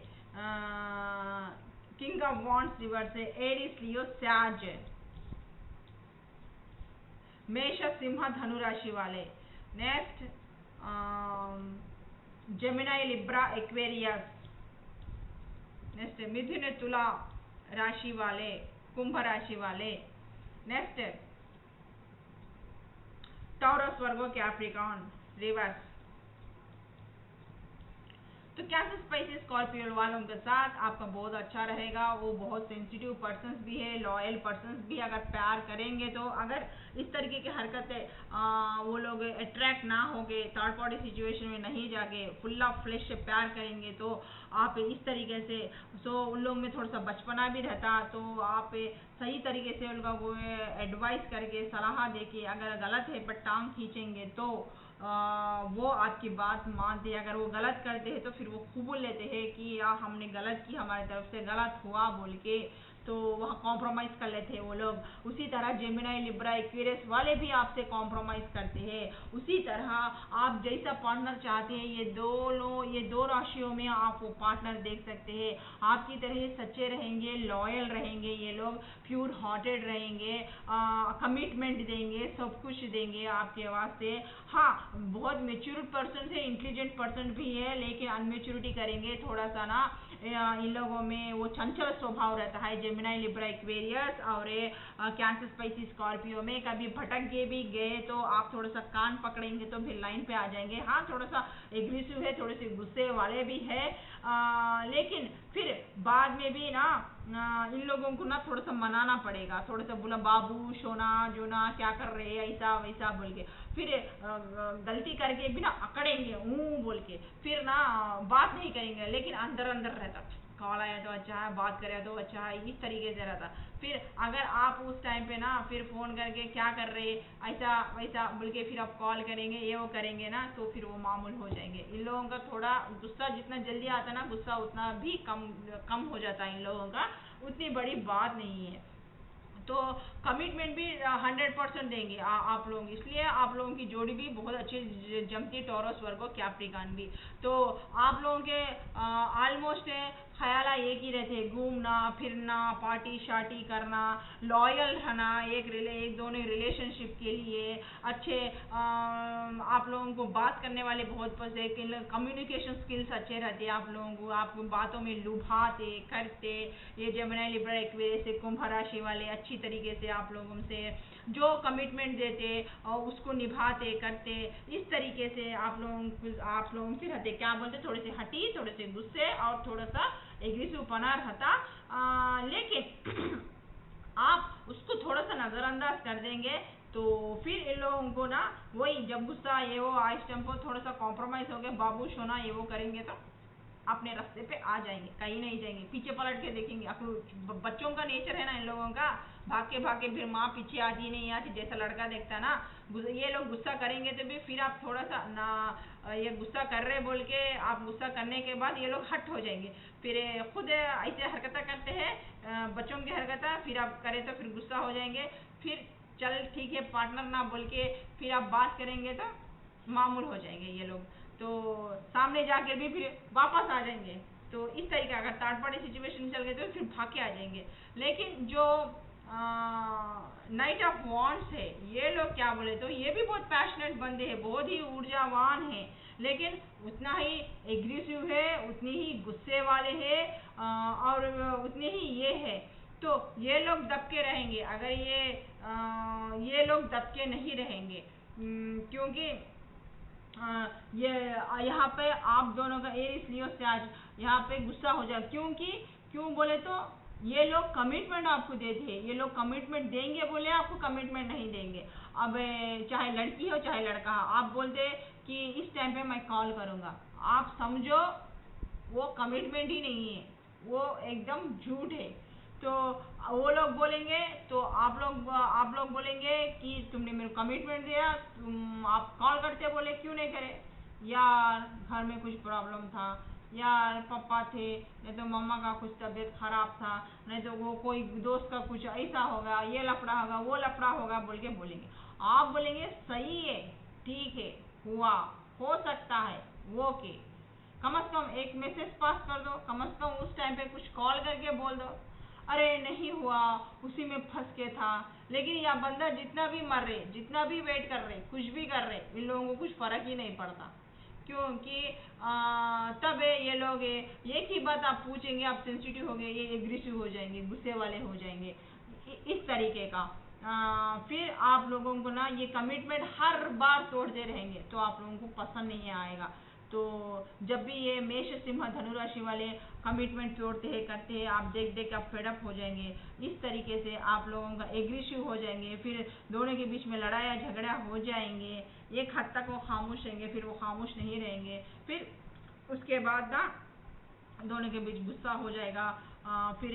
किंग ऑफ वॉन्ड्स रिवर्स है एरिस, लियो, सैज। मेष, सिंह, धनु राशि वाले। Next Gemini, Libra, Aquarius. Next मिथुन, तुला राशि वाले, कुंभ राशि वाले। Next Taurus, Virgo, Capricorn reverse. तो कैंसर, स्पाइसिस, स्कॉर्पियो वालों के साथ आपका बहुत अच्छा रहेगा। वो बहुत सेंसिटिव पर्सन्स भी है, लॉयल पर्सन्स भी। अगर प्यार करेंगे तो अगर इस तरीके की हरकतें वो लोग अट्रैक्ट ना होके थर्ड पार्टी सिचुएशन में नहीं जाके फुल ऑफ फ्लेश से प्यार करेंगे तो आप इस तरीके से उन लोगों में थोड़ा सा बचपना भी रहता तो आप सही तरीके से उन लोगों को एडवाइस करके सलाह देके अगर गलत है पर टांग खींचेंगे तो वो आपकी बात मानते हैं। अगर वो गलत करते हैं तो फिर वो कबूल लेते हैं कि यार हमने गलत की, हमारी तरफ से गलत हुआ बोल के, तो वहाँ कॉम्प्रोमाइज़ कर लेते हैं वो लोग। उसी तरह जेमिनाई, लिब्रा, एक्वेरियस वाले भी आपसे कॉम्प्रोमाइज़ करते हैं। उसी तरह आप जैसा पार्टनर चाहते हैं ये दो राशियों में आप वो पार्टनर देख सकते हैं। आपकी तरह सच्चे रहेंगे, लॉयल रहेंगे, ये लोग प्योर हार्टेड रहेंगे, कमिटमेंट देंगे, सब कुछ देंगे आपके वास्ते। हाँ, बहुत मेच्योर पर्सन है, इंटेलिजेंट पर्सन भी है, लेकिन अनमेच्योरिटी करेंगे थोड़ा सा ना। इन लोगों में वो चंचल स्वभाव रहता है जेमिनाई, लिब्रा, एक्वेरियस और कैंसर, स्पाइसिस, स्कॉर्पियो में। कभी भटक के भी गए तो आप थोड़ा सा कान पकड़ेंगे तो फिर लाइन पे आ जाएंगे। हाँ, थोड़ा सा एग्रेसिव है, थोड़े से गुस्से वाले भी है, लेकिन फिर बाद में भी ना इन लोगों को ना थोड़ा सा मनाना पड़ेगा, थोड़ा सा बोला बाबू सोना जोना क्या कर रहे हैं ऐसा वैसा बोल के। फिर गलती करके भी ना अकड़ेंगे बोल के, फिर ना बात नहीं करेंगे, लेकिन अंदर अंदर रहता कॉल आया तो अच्छा है, बात करे तो अच्छा है, इस तरीके से रहता। फिर अगर आप उस टाइम पे ना फिर फ़ोन करके क्या कर रहे ऐसा वैसा बोल के फिर आप कॉल करेंगे ये वो करेंगे ना तो फिर वो मामूल हो जाएंगे। इन लोगों का थोड़ा गुस्सा जितना जल्दी आता ना गुस्सा उतना भी कम हो जाता है इन लोगों का, उतनी बड़ी बात नहीं है। तो कमिटमेंट भी 100% देंगे आप लोग, इसलिए आप लोगों की जोड़ी भी बहुत अच्छी जमती, टॉरस, वर्गो, कैप्रिकॉर्न भी। तो आप लोगों के ऑलमोस्ट ख्याल एक ही रहते हैं, घूमना फिरना, पार्टी शार्टी करना, लॉयल रहना एक दोनों रिलेशनशिप के लिए अच्छे। आप लोगों को बात करने वाले बहुत पसंद है, कम्युनिकेशन स्किल्स अच्छे रहते हैं आप लोगों को, आप बातों में लुभाते करते। ये जेमिनी, लिब्रा, एक्वेरियस से कुंभ राशि वाले अच्छी तरीके से आप लोगों से जो कमिटमेंट देते और उसको निभाते करते, इस तरीके से आप लोगों से रहते। क्या बोलते, थोड़े से हटी, थोड़े से गुस्से और थोड़ा सा एग्रेसिव पना रहता, लेकिन आप उसको थोड़ा सा नज़रअंदाज कर देंगे तो फिर इन लोगों को ना वही जब गुस्सा ये वो आइस टेम्पो थोड़ा सा कॉम्प्रोमाइज़ हो गया, बाबू सोना ये वो करेंगे तो अपने रास्ते पे आ जाएंगे, कहीं नहीं जाएंगे, पीछे पलट के देखेंगे। बच्चों का नेचर है ना इन लोगों का, भाग के फिर माँ पीछे आती नहीं आती, जैसा लड़का देखता है ना। ये लोग गुस्सा करेंगे तो भी फिर आप थोड़ा सा ना ये गुस्सा कर रहे बोल के आप गुस्सा करने के बाद ये लोग हट हो जाएंगे, फिर खुद ऐसे हरकतें करते हैं बच्चों की हरकतें, फिर आप करें तो फिर गुस्सा हो जाएंगे, फिर चल ठीक है पार्टनर ना बोल के फिर आप बात करेंगे तो मामूल हो जाएंगे ये लोग, तो सामने जाके भी फिर वापस आ जाएंगे। तो इस तरीके का अगर थर्ड पार्टी सिचुएशन चल गए तो फिर भाग के आ जाएंगे। लेकिन जो नाइट ऑफ वॉन्ड्स है, ये लोग क्या बोले तो ये भी बहुत पैशनेट बंदे हैं, बहुत ही ऊर्जावान हैं, लेकिन उतना ही एग्रेसिव है, उतनी ही गुस्से वाले हैं, और उतने ही ये है। तो ये लोग दबके रहेंगे, अगर ये लोग दबके नहीं रहेंगे, क्योंकि ये यहाँ पे आप दोनों का एरिस लियो से आज यहाँ पे गुस्सा हो जाए, क्यों बोले तो ये लोग कमिटमेंट आपको देते हैं, ये लोग कमिटमेंट देंगे बोले आपको कमिटमेंट नहीं देंगे। अब चाहे लड़की हो चाहे लड़का हो, आप बोलते कि इस टाइम पे मैं कॉल करूँगा, आप समझो वो कमिटमेंट ही नहीं है, वो एकदम झूठ है। तो वो लोग बोलेंगे तो आप लोग बोलेंगे कि तुमने मेरे कमिटमेंट दिया, आप कॉल करते बोले क्यों नहीं करे, यार घर में कुछ प्रॉब्लम था, यार पापा थे, नहीं तो मम्मा का कुछ तबीयत खराब था, नहीं तो वो कोई दोस्त का कुछ ऐसा होगा, ये लफड़ा होगा वो लफड़ा होगा बोल के बोलेंगे। आप बोलेंगे सही है, ठीक है, हुआ, हो सकता है, वो के कम से कम एक मैसेज पास कर दो, कम से कम उस टाइम पे कुछ कॉल करके बोल दो, अरे नहीं हुआ, उसी में फंस के था। लेकिन यह बंदा जितना भी मर रहे, जितना भी वेट कर रहे, कुछ भी कर रहे, इन लोगों को कुछ फर्क ही नहीं पड़ता, क्योंकि तब ये लोग एक ही बात आप पूछेंगे, आप सेंसिटिव हो गए, ये एग्रेसिव हो जाएंगे, गुस्से वाले हो जाएंगे, इस तरीके का। फिर आप लोगों को ना ये कमिटमेंट हर बार तोड़ते रहेंगे, तो आप लोगों को पसंद नहीं आएगा। तो जब भी ये मेष सिंह धनु राशि वाले कमिटमेंट तोड़ते हैं करते हैं, आप देख देख आप फेडअप हो जाएंगे, इस तरीके से आप लोगों का एग्रेसिव हो जाएंगे, फिर दोनों के बीच में लड़ाई झगड़ा हो जाएंगे, एक हद तक वो खामोश रहेंगे, फिर वो खामोश नहीं रहेंगे, फिर उसके बाद ना दोनों के बीच गुस्सा हो जाएगा। फिर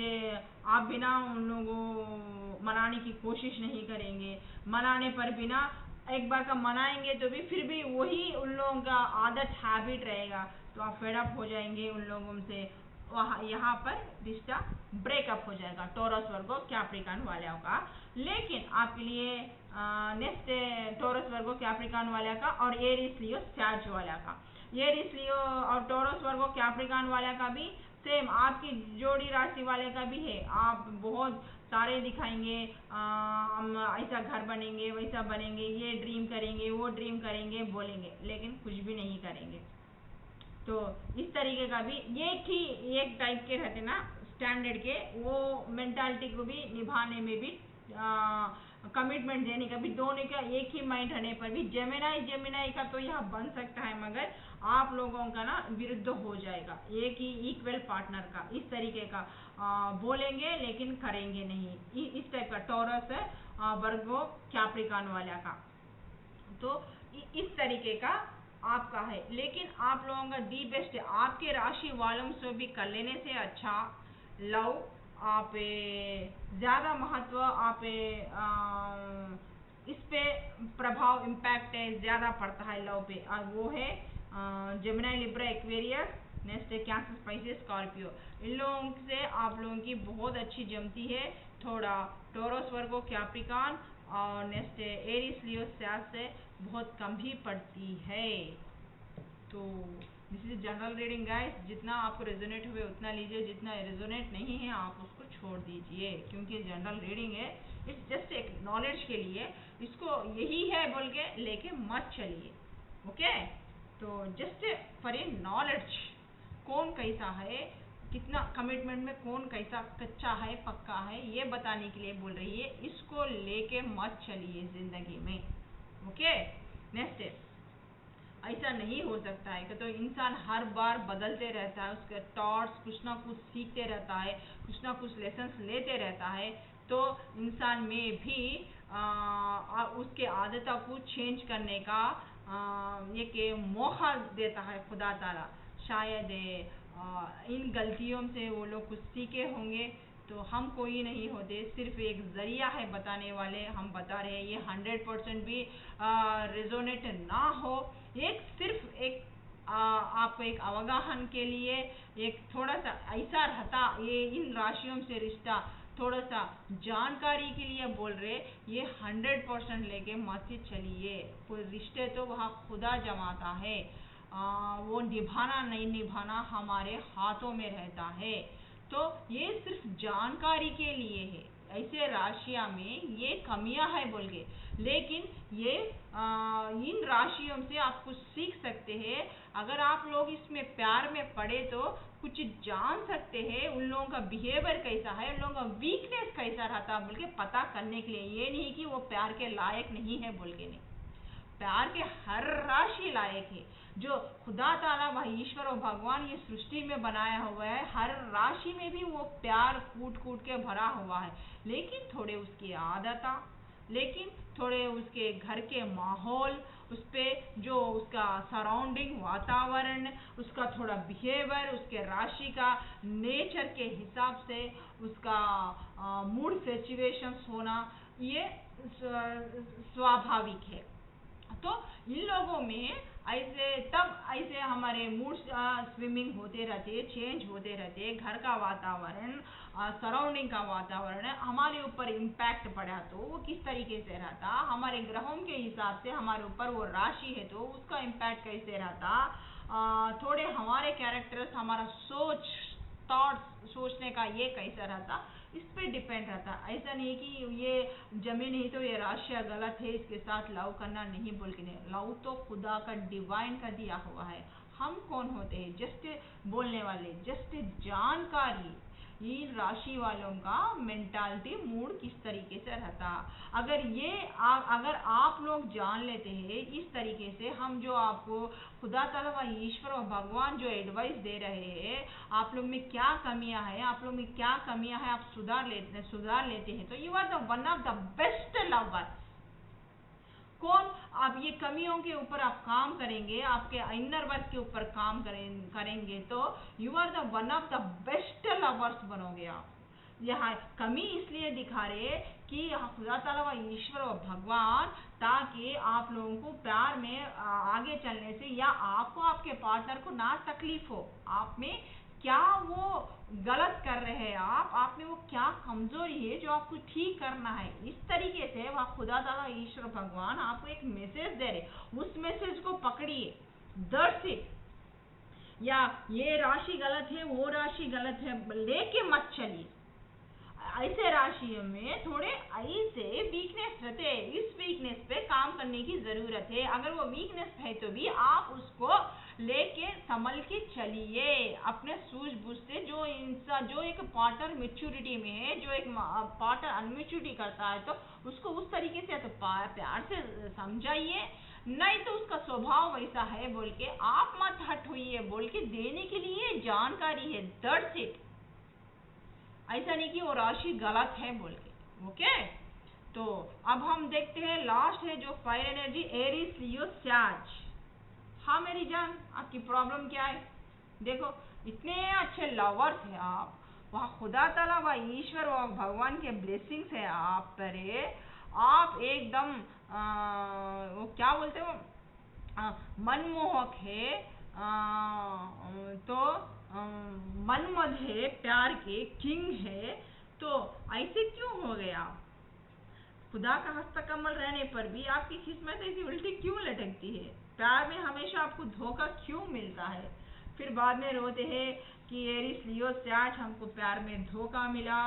आप बिना उन लोगों को मनाने की कोशिश नहीं करेंगे, मनाने पर बिना एक बार का मनाएंगे तो भी फिर भी वही उन लोगों का आदत हैबिट रहेगा, तो आप फेडअप हो जाएंगे उन लोगों से, वहाँ यहाँ पर रिश्ता ब्रेकअप हो जाएगा टॉरस वर्गो कैप्रिकॉर्न वालों का। लेकिन आपके लिए नेक्स्ट टॉरस वर्गो कैप्रिकॉर्न वाला का और एरिस लियो सैज वाला का, एरिस लियो और टॉरस वर्गो कैप्रिकॉर्न वाला का भी सेम आपकी जोड़ी राशि वाले का भी है। आप बहुत सारे दिखाएंगे, हम ऐसा घर बनेंगे वैसा बनेंगे, ये ड्रीम करेंगे वो ड्रीम करेंगे बोलेंगे, लेकिन कुछ भी नहीं करेंगे। तो इस तरीके का भी एक टाइप के रहते ना स्टैंडर्ड के, वो मेंटालिटी को भी निभाने में भी कमिटमेंट देने का भी दोनों का एक ही माइंड रहने पर भी जेमिनाई का तो यह बन सकता है, मगर आप लोगों का ना विरुद्ध हो जाएगा, एक ही इक्वल पार्टनर का, इस तरीके का बोलेंगे लेकिन करेंगे नहीं, इस टाइप का टॉरस वर्गो कैप्रिकॉर्न वाला का। तो इस तरीके का आपका है, लेकिन आप लोगों का दी बेस्ट है, आपके राशि वालों से भी कर लेने से अच्छा लव आप ज़्यादा महत्व आप इस पे प्रभाव इम्पैक्ट है ज़्यादा पड़ता है लव पे, और वो है जेमिनी लिब्रा एक्वेरियस, नेक्स्ट है कैंसर स्पाइसिस स्कॉर्पियो। इन लोगों से आप लोगों की बहुत अच्छी जमती है, थोड़ा टॉरस वर्गो कैप्रिकॉर्न और नेक्स्ट है एरिस लियो सैज से बहुत कम ही पड़ती है। तो this is general reading guys, जितना आपको रेजोनेट हुए उतना लीजिए, जितना रेजोनेट नहीं है आप उसको छोड़ दीजिए, क्योंकि जनरल रीडिंग है, इट्स जस्ट एक नॉलेज के लिए, इसको यही है बोल के लेके मत चलिए, ओके। तो जस्ट फॉर ए नॉलेज, कौन कैसा है, कितना कमिटमेंट में कौन कैसा कच्चा है पक्का है, ये बताने के लिए बोल रही है, इसको लेके मत चलिए जिंदगी में, ओके। नेक्स्ट, ऐसा नहीं हो सकता है कि तो इंसान हर बार बदलते रहता है, उसके थॉट्स कुछ ना कुछ सीखते रहता है, कुछ ना कुछ लेसन्स लेते रहता है, तो इंसान में भी उसके आदतों को चेंज करने का एक मौका देता है खुदा ताला। शायद इन गलतियों से वो लोग कुछ सीखे होंगे, तो हम कोई नहीं होते, सिर्फ एक जरिया है बताने वाले, हम बता रहे हैं, ये 100% भी रेजोनेट ना हो, एक सिर्फ एक आपको एक अवगाहन के लिए, एक थोड़ा सा ऐसा रहता, ये इन राशियों से रिश्ता थोड़ा सा जानकारी के लिए बोल रहे, ये 100% लेके मत ही चलिए, कोई रिश्ते तो वहाँ खुदा जमाता है, वो निभाना नहीं निभाना हमारे हाथों में रहता है, तो ये सिर्फ जानकारी के लिए है, ऐसे राशियां में ये कमियां है बोल के, लेकिन ये इन राशियों से आप कुछ सीख सकते हैं। अगर आप लोग इसमें प्यार में पड़े तो कुछ जान सकते हैं, उन लोगों का बिहेवियर कैसा है, उन लोगों का वीकनेस कैसा रहता बोल के पता करने के लिए। ये नहीं कि वो प्यार के लायक नहीं है बोल के, नहीं, प्यार के हर राशि लायक है। जो खुदा ताला व ईश्वर और भगवान ये सृष्टि में बनाया हुआ है, हर राशि में भी वो प्यार कूट कूट के भरा हुआ है। लेकिन थोड़े उसकी आदत, लेकिन थोड़े उसके घर के माहौल, उस पर जो उसका सराउंडिंग वातावरण, उसका थोड़ा बिहेवियर, उसके राशि का नेचर के हिसाब से उसका मूड फ्लक्चुएशंस होना, ये स्वाभाविक है। तो इन लोगों में ऐसे हमारे मूड स्विमिंग होते रहते, चेंज होते रहते, घर का वातावरण, सराउंडिंग का वातावरण हमारे ऊपर इम्पैक्ट पड़ा तो वो किस तरीके से रहता, हमारे ग्रहों के हिसाब से हमारे ऊपर वो राशि है तो उसका इम्पैक्ट कैसे रहता, थोड़े हमारे कैरेक्टर्स, हमारा थॉट्स, सोचने का ये कैसा रहता, इस पे डिपेंड रहता। ऐसा नहीं कि ये जमी नहीं तो ये राशि गलत है, इसके साथ लव करना नहीं बोल के, नहीं, लव तो खुदा का डिवाइन का दिया हुआ है। हम कौन होते हैं? जस्ट बोलने वाले, जस्ट जानकारी। इन राशि वालों का मेंटालिटी, मूड किस तरीके से रहता, अगर आप लोग जान लेते हैं इस तरीके से, हम जो आपको खुदा ताला व ईश्वर और भगवान जो एडवाइस दे रहे हैं, आप लोग में क्या कमियां हैं, आप लोग में क्या कमियां हैं, आप सुधार लेते हैं तो you are the one of the best lover. कौन? आप ये कमियों के ऊपर आप काम करेंगे, आपके इनर वर्क के ऊपर काम करेंगे तो you are the one of the best lovers बनोगे आप। यहाँ कमी इसलिए दिखा रहे कि खुदा ताला व ईश्वर और भगवान, ताकि आप लोगों को प्यार में आगे चलने से, या आपको आपके पार्टनर को ना तकलीफ हो, आप में क्या वो गलत कर रहे हैं, आप में वो क्या कमजोरी है जो आपको ठीक करना है। इस तरीके से वह खुदा ताला ईश्वर भगवान आपको एक मैसेज दे रहे, उस मैसेज को पकड़िए, दर्द से, या ये राशि गलत है, वो राशि गलत है लेके मत चलिए। ऐसे राशियों में थोड़े ऐसे वीकनेस रहते हैं, इस वीकनेस पे काम करने की जरूरत है। अगर वो वीकनेस है तो भी आप उसको लेके संभल के चलिए, अपने सूझबूझ से। जो एक पार्टनर मेच्योरिटी में है, जो एक पार्टनर अनमेच्योरिटी करता है तो उसको उस तरीके से तो प्यार से समझाइए, नहीं तो उसका स्वभाव वैसा है बोल के आप मत हट होइए बोल के देने के लिए जानकारी है, दैट्स इट। ऐसा नहीं कि वो राशि गलत है बोल के, ओके। तो अब हम देखते हैं लास्ट है जो fire energy, Aries, Leo, Sag. हाँ मेरी जान, आपकी प्रॉब्लम क्या है? देखो इतने अच्छे लवर्स हैं आप, वहाँ खुदा ताला व ईश्वर व भगवान के ब्लेसिंग्स है आप पर, आप एकदम वो क्या बोलते हो, मनमोहक है, तो मनमद है, प्यार के किंग है, तो ऐसे क्यों हो गया? खुदा का हस्तकमल रहने पर भी आपकी किस्मत ऐसी उल्टी क्यों लटकती है? प्यार में हमेशा आपको धोखा क्यों मिलता है? फिर बाद में रोते हैं कि एरीज, लियो, सैज, हमको प्यार में धोखा मिला,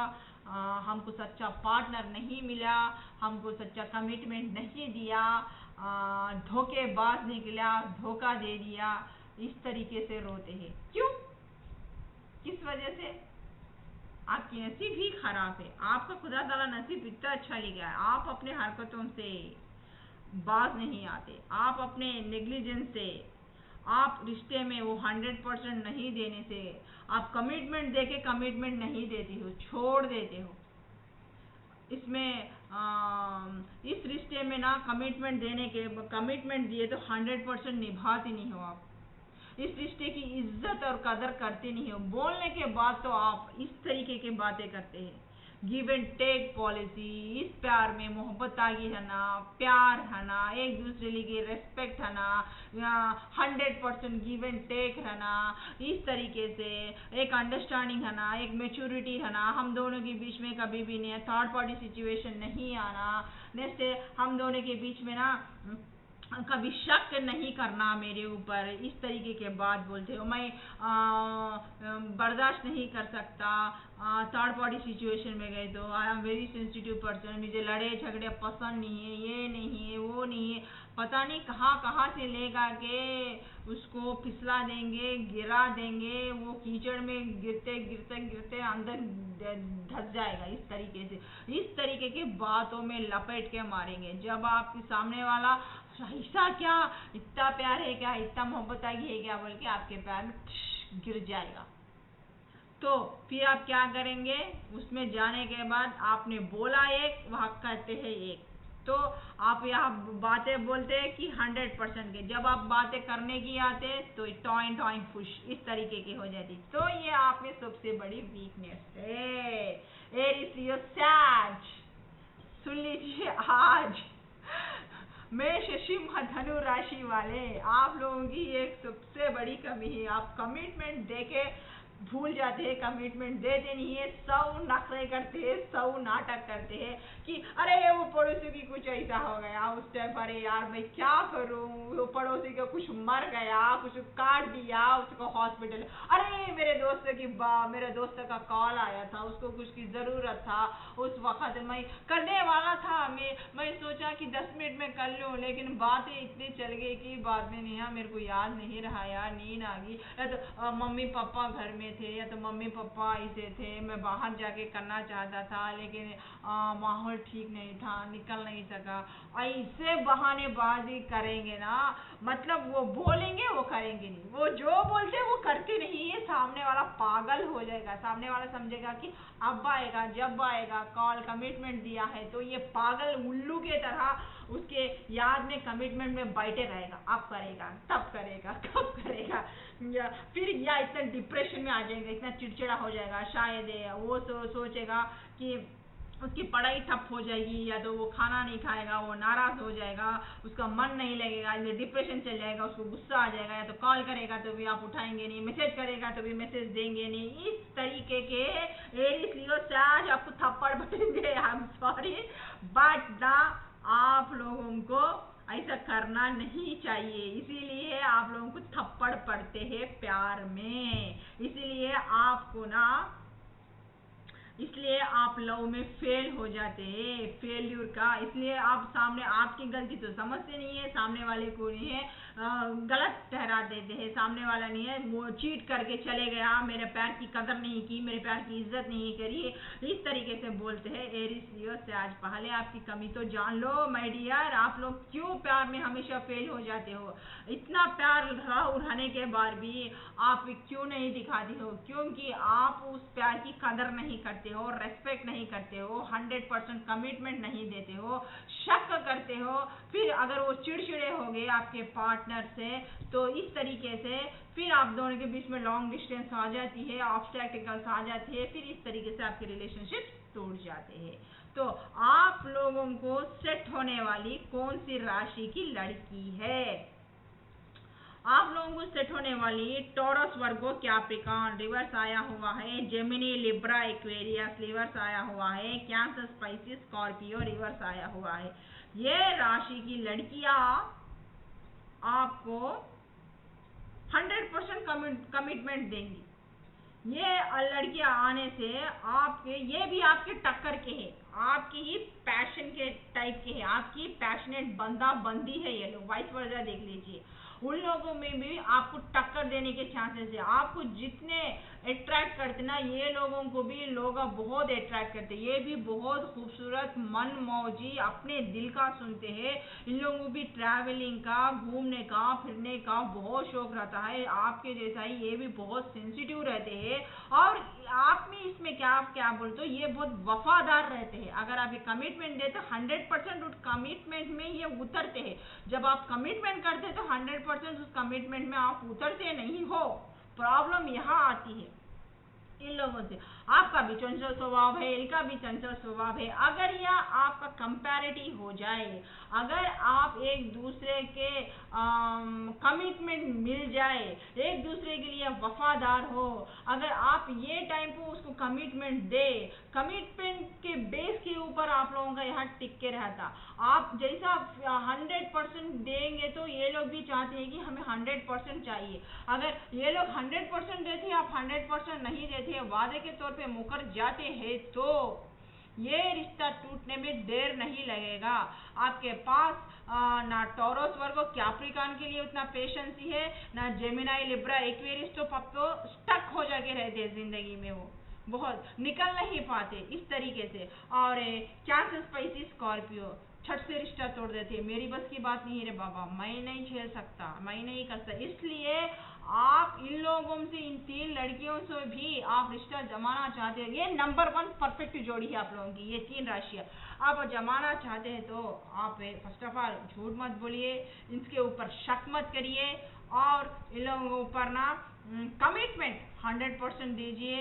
हमको सच्चा पार्टनर नहीं मिला, हमको सच्चा कमिटमेंट नहीं दिया, धोखेबाज निकला, धोखा दे दिया, इस तरीके से रोते हैं। क्यों? किस वजह से? आपकी नसीब ही खराब है, आपका खुदा ताला नसीब इतना अच्छा लिखा है, आप अपने हरकतों से बाज नहीं आते, आप अपने नेग्लिजेंस से, आप रिश्ते में वो 100% नहीं देने से, आप कमिटमेंट देके कमिटमेंट नहीं देते हो, छोड़ देते हो। इसमें इस रिश्ते में ना कमिटमेंट दिए तो 100% निभाते नहीं हो आप, इस रिश्ते की इज्जत और कदर करते नहीं हो, बोलने के बाद तो आप इस तरीके की बातें करते हैं। गिव एंड टेक पॉलिसी, इस प्यार में मोहब्बत आगे है ना, प्यार है ना, एक दूसरे की रेस्पेक्ट है ना, 100% गिव एंड टेक है ना, इस तरीके से एक अंडरस्टैंडिंग है ना, एक मेच्योरिटी है ना, हम दोनों के बीच में कभी भी नहीं थर्ड पार्टी सिचुएशन नहीं आना। नेक्स्ट हम दोनों के बीच में ना कभी शक नहीं करना मेरे ऊपर, इस तरीके के बात बोलते हो। मैं बर्दाश्त नहीं कर सकता थर्ड पार्टी सिचुएशन में गए तो। I am very sensitive person, मुझे लड़े झगड़े पसंद नहीं है, ये नहीं है वो नहीं है। पता नहीं कहाँ कहाँ से लेगा के उसको फिसला देंगे, गिरा देंगे, वो कीचड़ में गिरते गिरते गिरते अंदर धस जाएगा। इस तरीके की बातों में लपेट के मारेंगे। जब आपके सामने वाला ऐसा क्या, इतना प्यार है क्या, इतना मोहब्बत है क्या बोल के आपके पैर में गिर जाएगा। तो फिर आप क्या करेंगे, उसमें जाने के बाद आपने बोला एक, वहाँ कहते हैं एक। तो आप यहाँ बातें बोलते हैं कि 100% के, जब आप बातें करने की आते तो टॉइन टॉइन फुश, इस तरीके की हो जाती। तो ये आप में सबसे बड़ी वीकनेस है। एरिस लियो सैज, सुन लीजिए आज मेष सिंह धनु राशि वाले, आप लोगों की एक सबसे बड़ी कमी है, आप कमिटमेंट देके भूल जाते हैं, कमिटमेंट देते नहीं है, सब नखरे करते हैं, सब नाटक करते हैं कि अरे वो पड़ोसी की कुछ ऐसा हो गया उस टाइम, अरे यार मैं क्या करूं, वो पड़ोसी का कुछ मर गया, कुछ काट दिया, उसको हॉस्पिटल, अरे मेरे दोस्त का कॉल आया था, उसको कुछ की जरूरत था, उस वक्त मैं करने वाला था, मैं सोचा कि 10 मिनट में कर लूं, लेकिन बातें इतनी चल गई कि बाद में नहीं, मेरे को याद नहीं रहा यार, नींद आ गई, या तो मम्मी पापा घर में थे, या तो मम्मी पापा ऐसे थे, मैं बाहर जाके करना चाहता था लेकिन माहौल ठीक नहीं था, निकल नहीं सका। ऐसे बहानेबाजी करेंगे ना, मतलब वो बोलेंगे वो करेंगे नहीं, वो जो बोलते वो करते नहीं है, सामने वाला पागल हो जाएगा, सामने वाला समझेगा कि अब आएगा जब आएगा, कॉल कमिटमेंट दिया है तो ये पागल उल्लू के तरह उसके याद में कमिटमेंट में बैठे रहेगा, अब करेगा तब करेगा कब करेगा, फिर या इतना डिप्रेशन में आ जाएगा, इतना चिड़चिड़ा हो जाएगा, शायद वो सोचेगा कि उसकी पढ़ाई ठप हो जाएगी, या तो वो खाना नहीं खाएगा, वो नाराज हो जाएगा, उसका मन नहीं लगेगा, डिप्रेशन चल जाएगा, उसको गुस्सा आ जाएगा, या तो कॉल करेगा तो भी आप उठाएंगे नहीं, मैसेज करेगा तो भी मैसेज देंगे नहीं। इस तरीके के एरिस लियो सैज आपको थप्पड़ बटेंगे, आई एम सॉरी बट ना, आप लोगों को ऐसा करना नहीं चाहिए, इसीलिए आप लोगों को थप्पड़ पड़ते हैं प्यार में, इसलिए आप लव में फेल हो जाते हैं, फेल्यूर का। इसलिए आप सामने, आपकी गलती तो समझते नहीं है, सामने वाले को नहीं है, गलत ठहरा देते हैं, सामने वाला नहीं है, वो चीट करके चले गया, मेरे प्यार की कदर नहीं की, मेरे प्यार की इज्जत नहीं करी, इस तरीके से बोलते हैं। एरिस लियो से आज पहले आपकी कमी तो जान लो माय डियर, आप लोग क्यों प्यार में हमेशा फेल हो जाते हो, इतना प्यार उठाने के बाद भी आप क्यों नहीं दिखाते हो, क्योंकि आप उस प्यार की कदर नहीं करते हो, रेस्पेक्ट नहीं करते हो, 100% कमिटमेंट नहीं देते हो, शक करते हो, फिर अगर वो चिड़चिड़े हो गए आपके पार्टनर से तो इस तरीके से फिर आप दोनों के बीच में लॉन्ग डिस्टेंस आ जाती है, ऑब्स्टैकल्स आ जाती है, फिर इस तरीके से आपके रिलेशनशिप टूट जाते हैं। तो आप लोगों को सेट होने वाली कौन सी राशि की लड़की है, आप लोगों को सेट होने वाली टॉरस, वर्गो, कैप्रिकॉर्न रिवर्स आया हुआ है, जेमिनी, लिब्रा, एक्वेरियस रिवर्स आया हुआ है, कैंसर, स्पाइसिस, स्कॉर्पियो रिवर्स आया हुआ है। ये राशि की लड़कियां आपको 100% कमिटमेंट देंगी। ये लड़कियां आने से ये भी आपके टक्कर के हैं, आपकी ही पैशन के टाइप के हैं, आपकी पैशनेट बंदा बंदी है ये लोग, वाइस वर्सा देख लीजिए, उन लोगों में भी आपको टक्कर देने के चांसेस है। आपको जितने अट्रैक्ट करते ना, ये लोगों को भी लोग बहुत अट्रैक्ट करते, ये भी बहुत खूबसूरत, मन मौजी, अपने दिल का सुनते हैं, इन लोगों को भी ट्रैवलिंग का, घूमने का, फिरने का बहुत शौक रहता है, आपके जैसा ही ये भी बहुत सेंसिटिव रहते हैं, और आप में इसमें क्या बोलते हो, ये बहुत वफादार रहते हैं। अगर आप ये कमिटमेंट देते 100% उस कमिटमेंट में ये उतरते हैं, जब आप कमिटमेंट करते तो 100% उस कमिटमेंट में आप उतरते नहीं हो, प्रॉब्लम यहाँ आती है इन लोगों से। आपका भी चंचल स्वभाव है, इनका भी चंचल स्वभाव है। अगर यह आपका कंपैरेटिव हो जाए, अगर आप एक दूसरे के कमिटमेंट मिल जाए, एक दूसरे के लिए वफादार हो, अगर आप ये टाइम को उसको कमिटमेंट दे, कमिटमेंट के बेस के ऊपर आप लोगों का यहाँ टिक के रहता। आप जैसा 100% देंगे तो ये लोग भी चाहते हैं कि हमें 100% चाहिए। अगर ये लोग 100% देते हैं, आप 100% नहीं देते हैं, वादे के तौर पे मुकर जाते हैं, तो ये रिश्ता टूटने में देर नहीं लगेगा। आपके पास ना टॉरस वर्गो कैप्रिकॉर्न के लिए उतना पेशेंस ही है, ना जेमिनाई लिब्रा एक्वेरियस, तो अब तो स्टक हो जाके रहते हैं जिंदगी में, वो बहुत निकल नहीं पाते इस तरीके से। और कैंसर स्पाइसी स्कॉर्पियो छठ से रिश्ता तोड़ देते, मेरी बस की बात नहीं रे बाबा, मैं नहीं झेल सकता, मैं नहीं कर सकता। इसलिए आप इन लोगों से, इन 3 लड़कियों से भी आप रिश्ता जमाना चाहते हैं, ये नंबर 1 परफेक्ट जोड़ी है आप लोगों की, ये 3 राशियां आप जमाना चाहते हैं, तो आप फर्स्ट ऑफ ऑल झूठ मत बोलिए, इनके ऊपर शक मत करिए, और इन लोगों के ऊपर ना कमिटमेंट 100% दीजिए,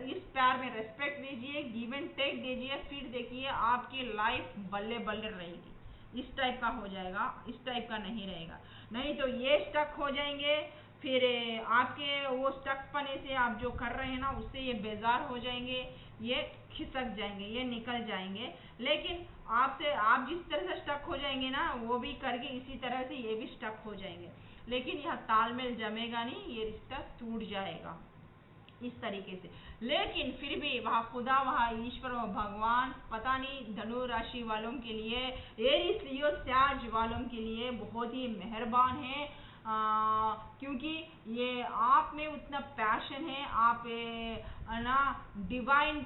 इस प्यार में रेस्पेक्ट दीजिए, गिव एंड टेक दीजिए, फिर देखिए आपकी लाइफ बल्ले बल्ले रहेगी। इस टाइप का हो जाएगा, इस टाइप का नहीं रहेगा। नहीं तो ये स्टक हो जाएंगे, फिर आपके वो स्टक पने से आप जो कर रहे हैं ना, उससे ये बेजार हो जाएंगे, ये खिसक जाएंगे, ये निकल जाएंगे। लेकिन आपसे, आप जिस तरह से स्टक हो जाएंगे ना, वो भी करके इसी तरह से ये भी स्टक हो जाएंगे, लेकिन यह तालमेल जमेगा नहीं, ये रिश्ता टूट जाएगा इस तरीके से। लेकिन फिर भी वह खुदा, वह ईश्वर, वह भगवान, पता नहीं धनु राशि वालों के लिए, एरीज लियो स्याज वालों के लिए बहुत ही मेहरबान है, क्योंकि ये आप में उतना पैशन है, आप ना डिवाइन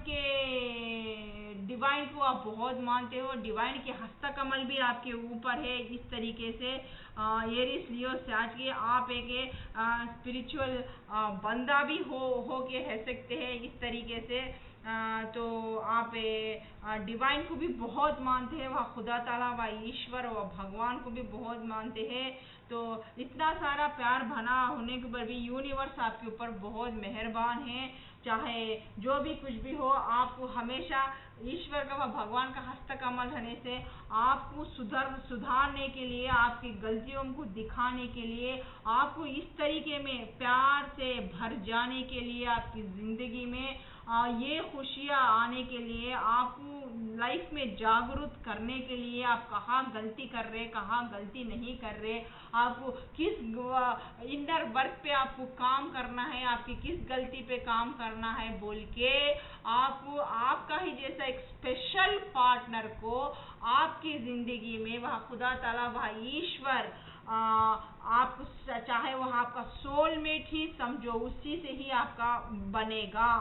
को आप बहुत मानते हो, डिवाइन के हस्तकमल भी आपके ऊपर है। इस तरीके से एरीज लियो स्याज के आप एक स्पिरिचुअल बंदा भी हो के रह सकते हैं इस तरीके से। तो आप डिवाइन को भी बहुत मानते हैं, वह खुदा ताला, वह ईश्वर, वह भगवान को भी बहुत मानते हैं। तो इतना सारा प्यार बना होने के बाद भी यूनिवर्स आपके ऊपर बहुत मेहरबान है। चाहे जो भी कुछ भी हो, आपको हमेशा ईश्वर का, व भगवान का हस्तकमल रहने से आपको सुधारने के लिए, आपकी गलतियों को दिखाने के लिए, आपको इस तरीके में प्यार से भर जाने के लिए, आपकी जिंदगी में ये खुशियाँ आने के लिए, आपको लाइफ में जागरूक करने के लिए, आप कहाँ गलती कर रहे, कहाँ गलती नहीं कर रहे, आपको किस इनर वर्क पे आपको काम करना है, आपकी किस गलती पे काम करना है बोल के, आपको आपका ही जैसा एक स्पेशल पार्टनर को आपकी जिंदगी में, वह खुदा ताला, वह ईश्वर, आप चाहे वह आपका सोलमेट ही समझो, उसी से ही आपका बनेगा।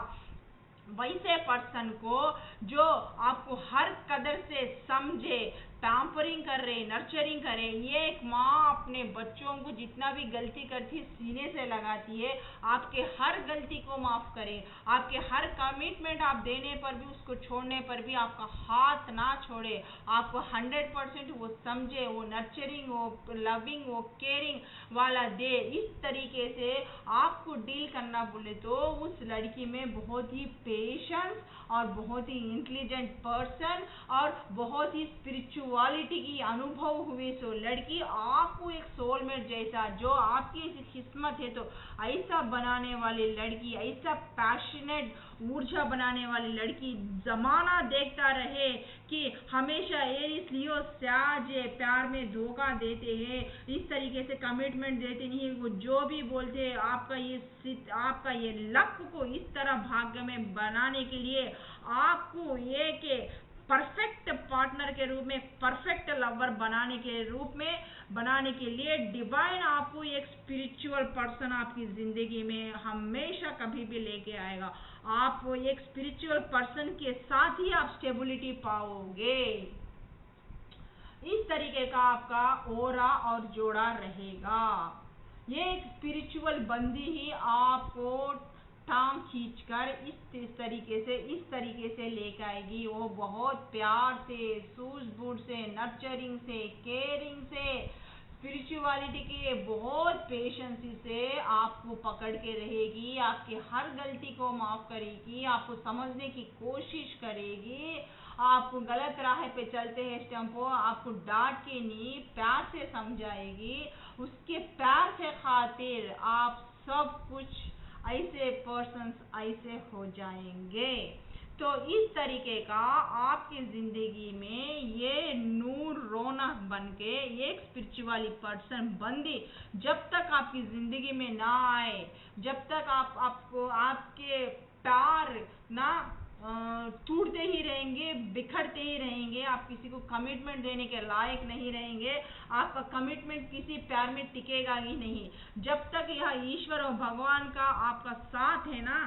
वैसे पर्सन को जो आपको हर कदर से समझे, पैम्परिंग कर रहे, नर्चरिंग करे। ये एक माँ अपने बच्चों को जितना भी गलती करती है सीने से लगाती है, आपके हर गलती को माफ करे, आपके हर कमिटमेंट आप देने पर भी, उसको छोड़ने पर भी आपका हाथ ना छोड़े, आपको 100% वो समझे, वो नर्चरिंग, वो लविंग, वो केयरिंग वाला दे। इस तरीके से आपको डील करना बोले तो उस लड़की में बहुत ही पेशेंस और बहुत ही इंटेलिजेंट पर्सन और बहुत ही स्पिरिचुअलिटी की अनुभव हुई सो लड़की आपको एक सोलमेट जैसा, जो आपकी किस्मत है तो ऐसा बनाने वाली लड़की, ऐसा पैशनेट ऊर्जा बनाने वाली लड़की, जमाना देखता रहे कि हमेशा एरीज लियो स्याज प्यार में धोखा देते हैं, इस तरीके से कमिटमेंट देते नहीं, वो जो भी बोलते हैं, आपका ये लक को इस तरह भाग्य में बनाने के लिए, आपको एक परफेक्ट पार्टनर के रूप में, परफेक्ट लवर बनाने के लिए डिवाइन आपको एक स्पिरिचुअल पर्सन आपकी जिंदगी में हमेशा कभी भी लेके आएगा। आप एक स्पिरिचुअल पर्सन के साथ ही आप स्टेबिलिटी पाओगे। इस तरीके का आपका ओरा और जोड़ा रहेगा। ये एक स्पिरिचुअल बंदी ही आपको टांग खींचकर इस तरीके से लेकर आएगी। वो बहुत प्यार से, सूझबूझ से, नर्चरिंग से, केयरिंग से, स्पिरिचुअलिटी के बहुत पेशेंस से आपको पकड़ के रहेगी, आपके हर गलती को माफ करेगी, आपको समझने की कोशिश करेगी। आप गलत राह पे चलते हैं स्टम्पो, आपको डांट के नहीं प्यार से समझाएगी। उसके प्यार से खातिर आप सब कुछ ऐसे पर्सन्स ऐसे हो जाएंगे। तो इस तरीके का आपकी जिंदगी में ये नूर रौनक बन के एक स्पिरिचुअली पर्सन बंदी जब तक आपकी जिंदगी में ना आए, जब तक आपको आपके प्यार ना टूटते ही रहेंगे, बिखरते ही रहेंगे, आप किसी को कमिटमेंट देने के लायक नहीं रहेंगे, आपका कमिटमेंट किसी प्यार में टिकेगा ही नहीं। जब तक यह ईश्वर और भगवान का आपका साथ है ना,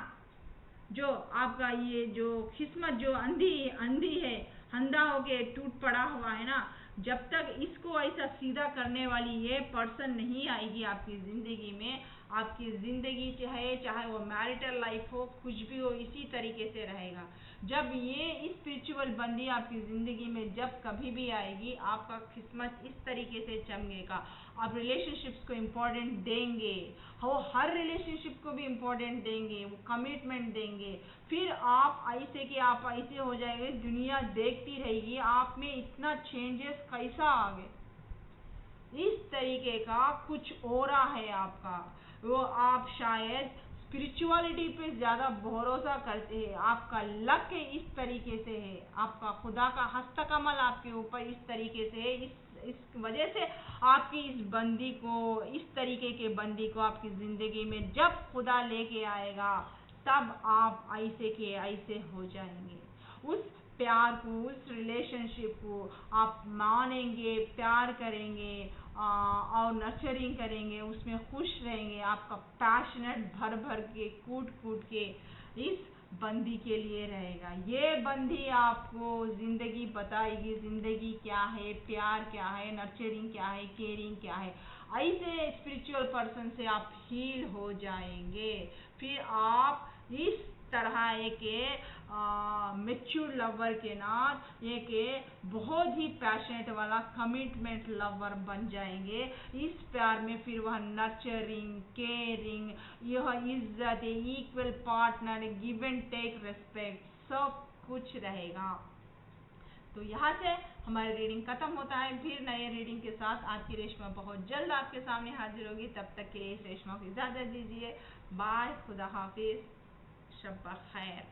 जो आपका ये जो किस्मत जो अंधी अंधी है, अंधा होके टूट पड़ा हुआ है ना, जब तक इसको ऐसा सीधा करने वाली ये पर्सन नहीं आएगी आपकी जिंदगी में, आपकी जिंदगी चाहे वो मैरिटल लाइफ हो, कुछ भी हो, इसी तरीके से रहेगा। जब ये स्पिरिचुअल बंदी आपकी जिंदगी में जब कभी भी आएगी, आपका किस्मत इस तरीके से चमकेगा। आप रिलेशनशिप्स को इम्पोर्टेंट देंगे, वो हर रिलेशनशिप को भी इम्पोर्टेंट देंगे, वो कमिटमेंट देंगे। फिर आप ऐसे कि आप ऐसे हो जाएंगे, दुनिया देखती रहेगी आप में इतना चेंजेस कैसा आ गए। इस तरीके का कुछ ओरा है आपका, वो आप शायद स्पिरिचुअलिटी पे ज़्यादा भरोसा करते हैं, आपका लक इस तरीके से है, आपका खुदा का हस्तकमल आपके ऊपर इस तरीके से है। इस वजह से आपकी इस बंदी को, इस तरीके के बंदी को आपकी ज़िंदगी में जब खुदा लेके आएगा, तब आप ऐसे के ऐसे हो जाएंगे। उस प्यार को, उस रिलेशनशिप को आप मानेंगे, प्यार करेंगे और नर्चरिंग करेंगे, उसमें खुश रहेंगे। आपका पैशनेट भर भर के कूट कूट के इस बंदी के लिए रहेगा। ये बंदी आपको जिंदगी बताएगी, जिंदगी क्या है, प्यार क्या है, नर्चरिंग क्या है, केयरिंग क्या है। ऐसे स्पिरिचुअल पर्सन से आप हील हो जाएंगे। फिर आप इस तरह एक मेच्योर लवर के नाथ एक बहुत ही पैशनेट वाला कमिटमेंट लवर बन जाएंगे। इस प्यार में फिर वह नर्चरिंग, केयरिंग, यह इज्जत, equal partner, give and take, respect, सब कुछ रहेगा। तो यहाँ से हमारी रीडिंग खत्म होता है। फिर नए रीडिंग के साथ आपकी रेशमा बहुत जल्द आपके सामने हाजिर होगी। तब तक के लिए रेशमा को इजाज़त दीजिए। बाय, खुदा हाफिज, शब खैर।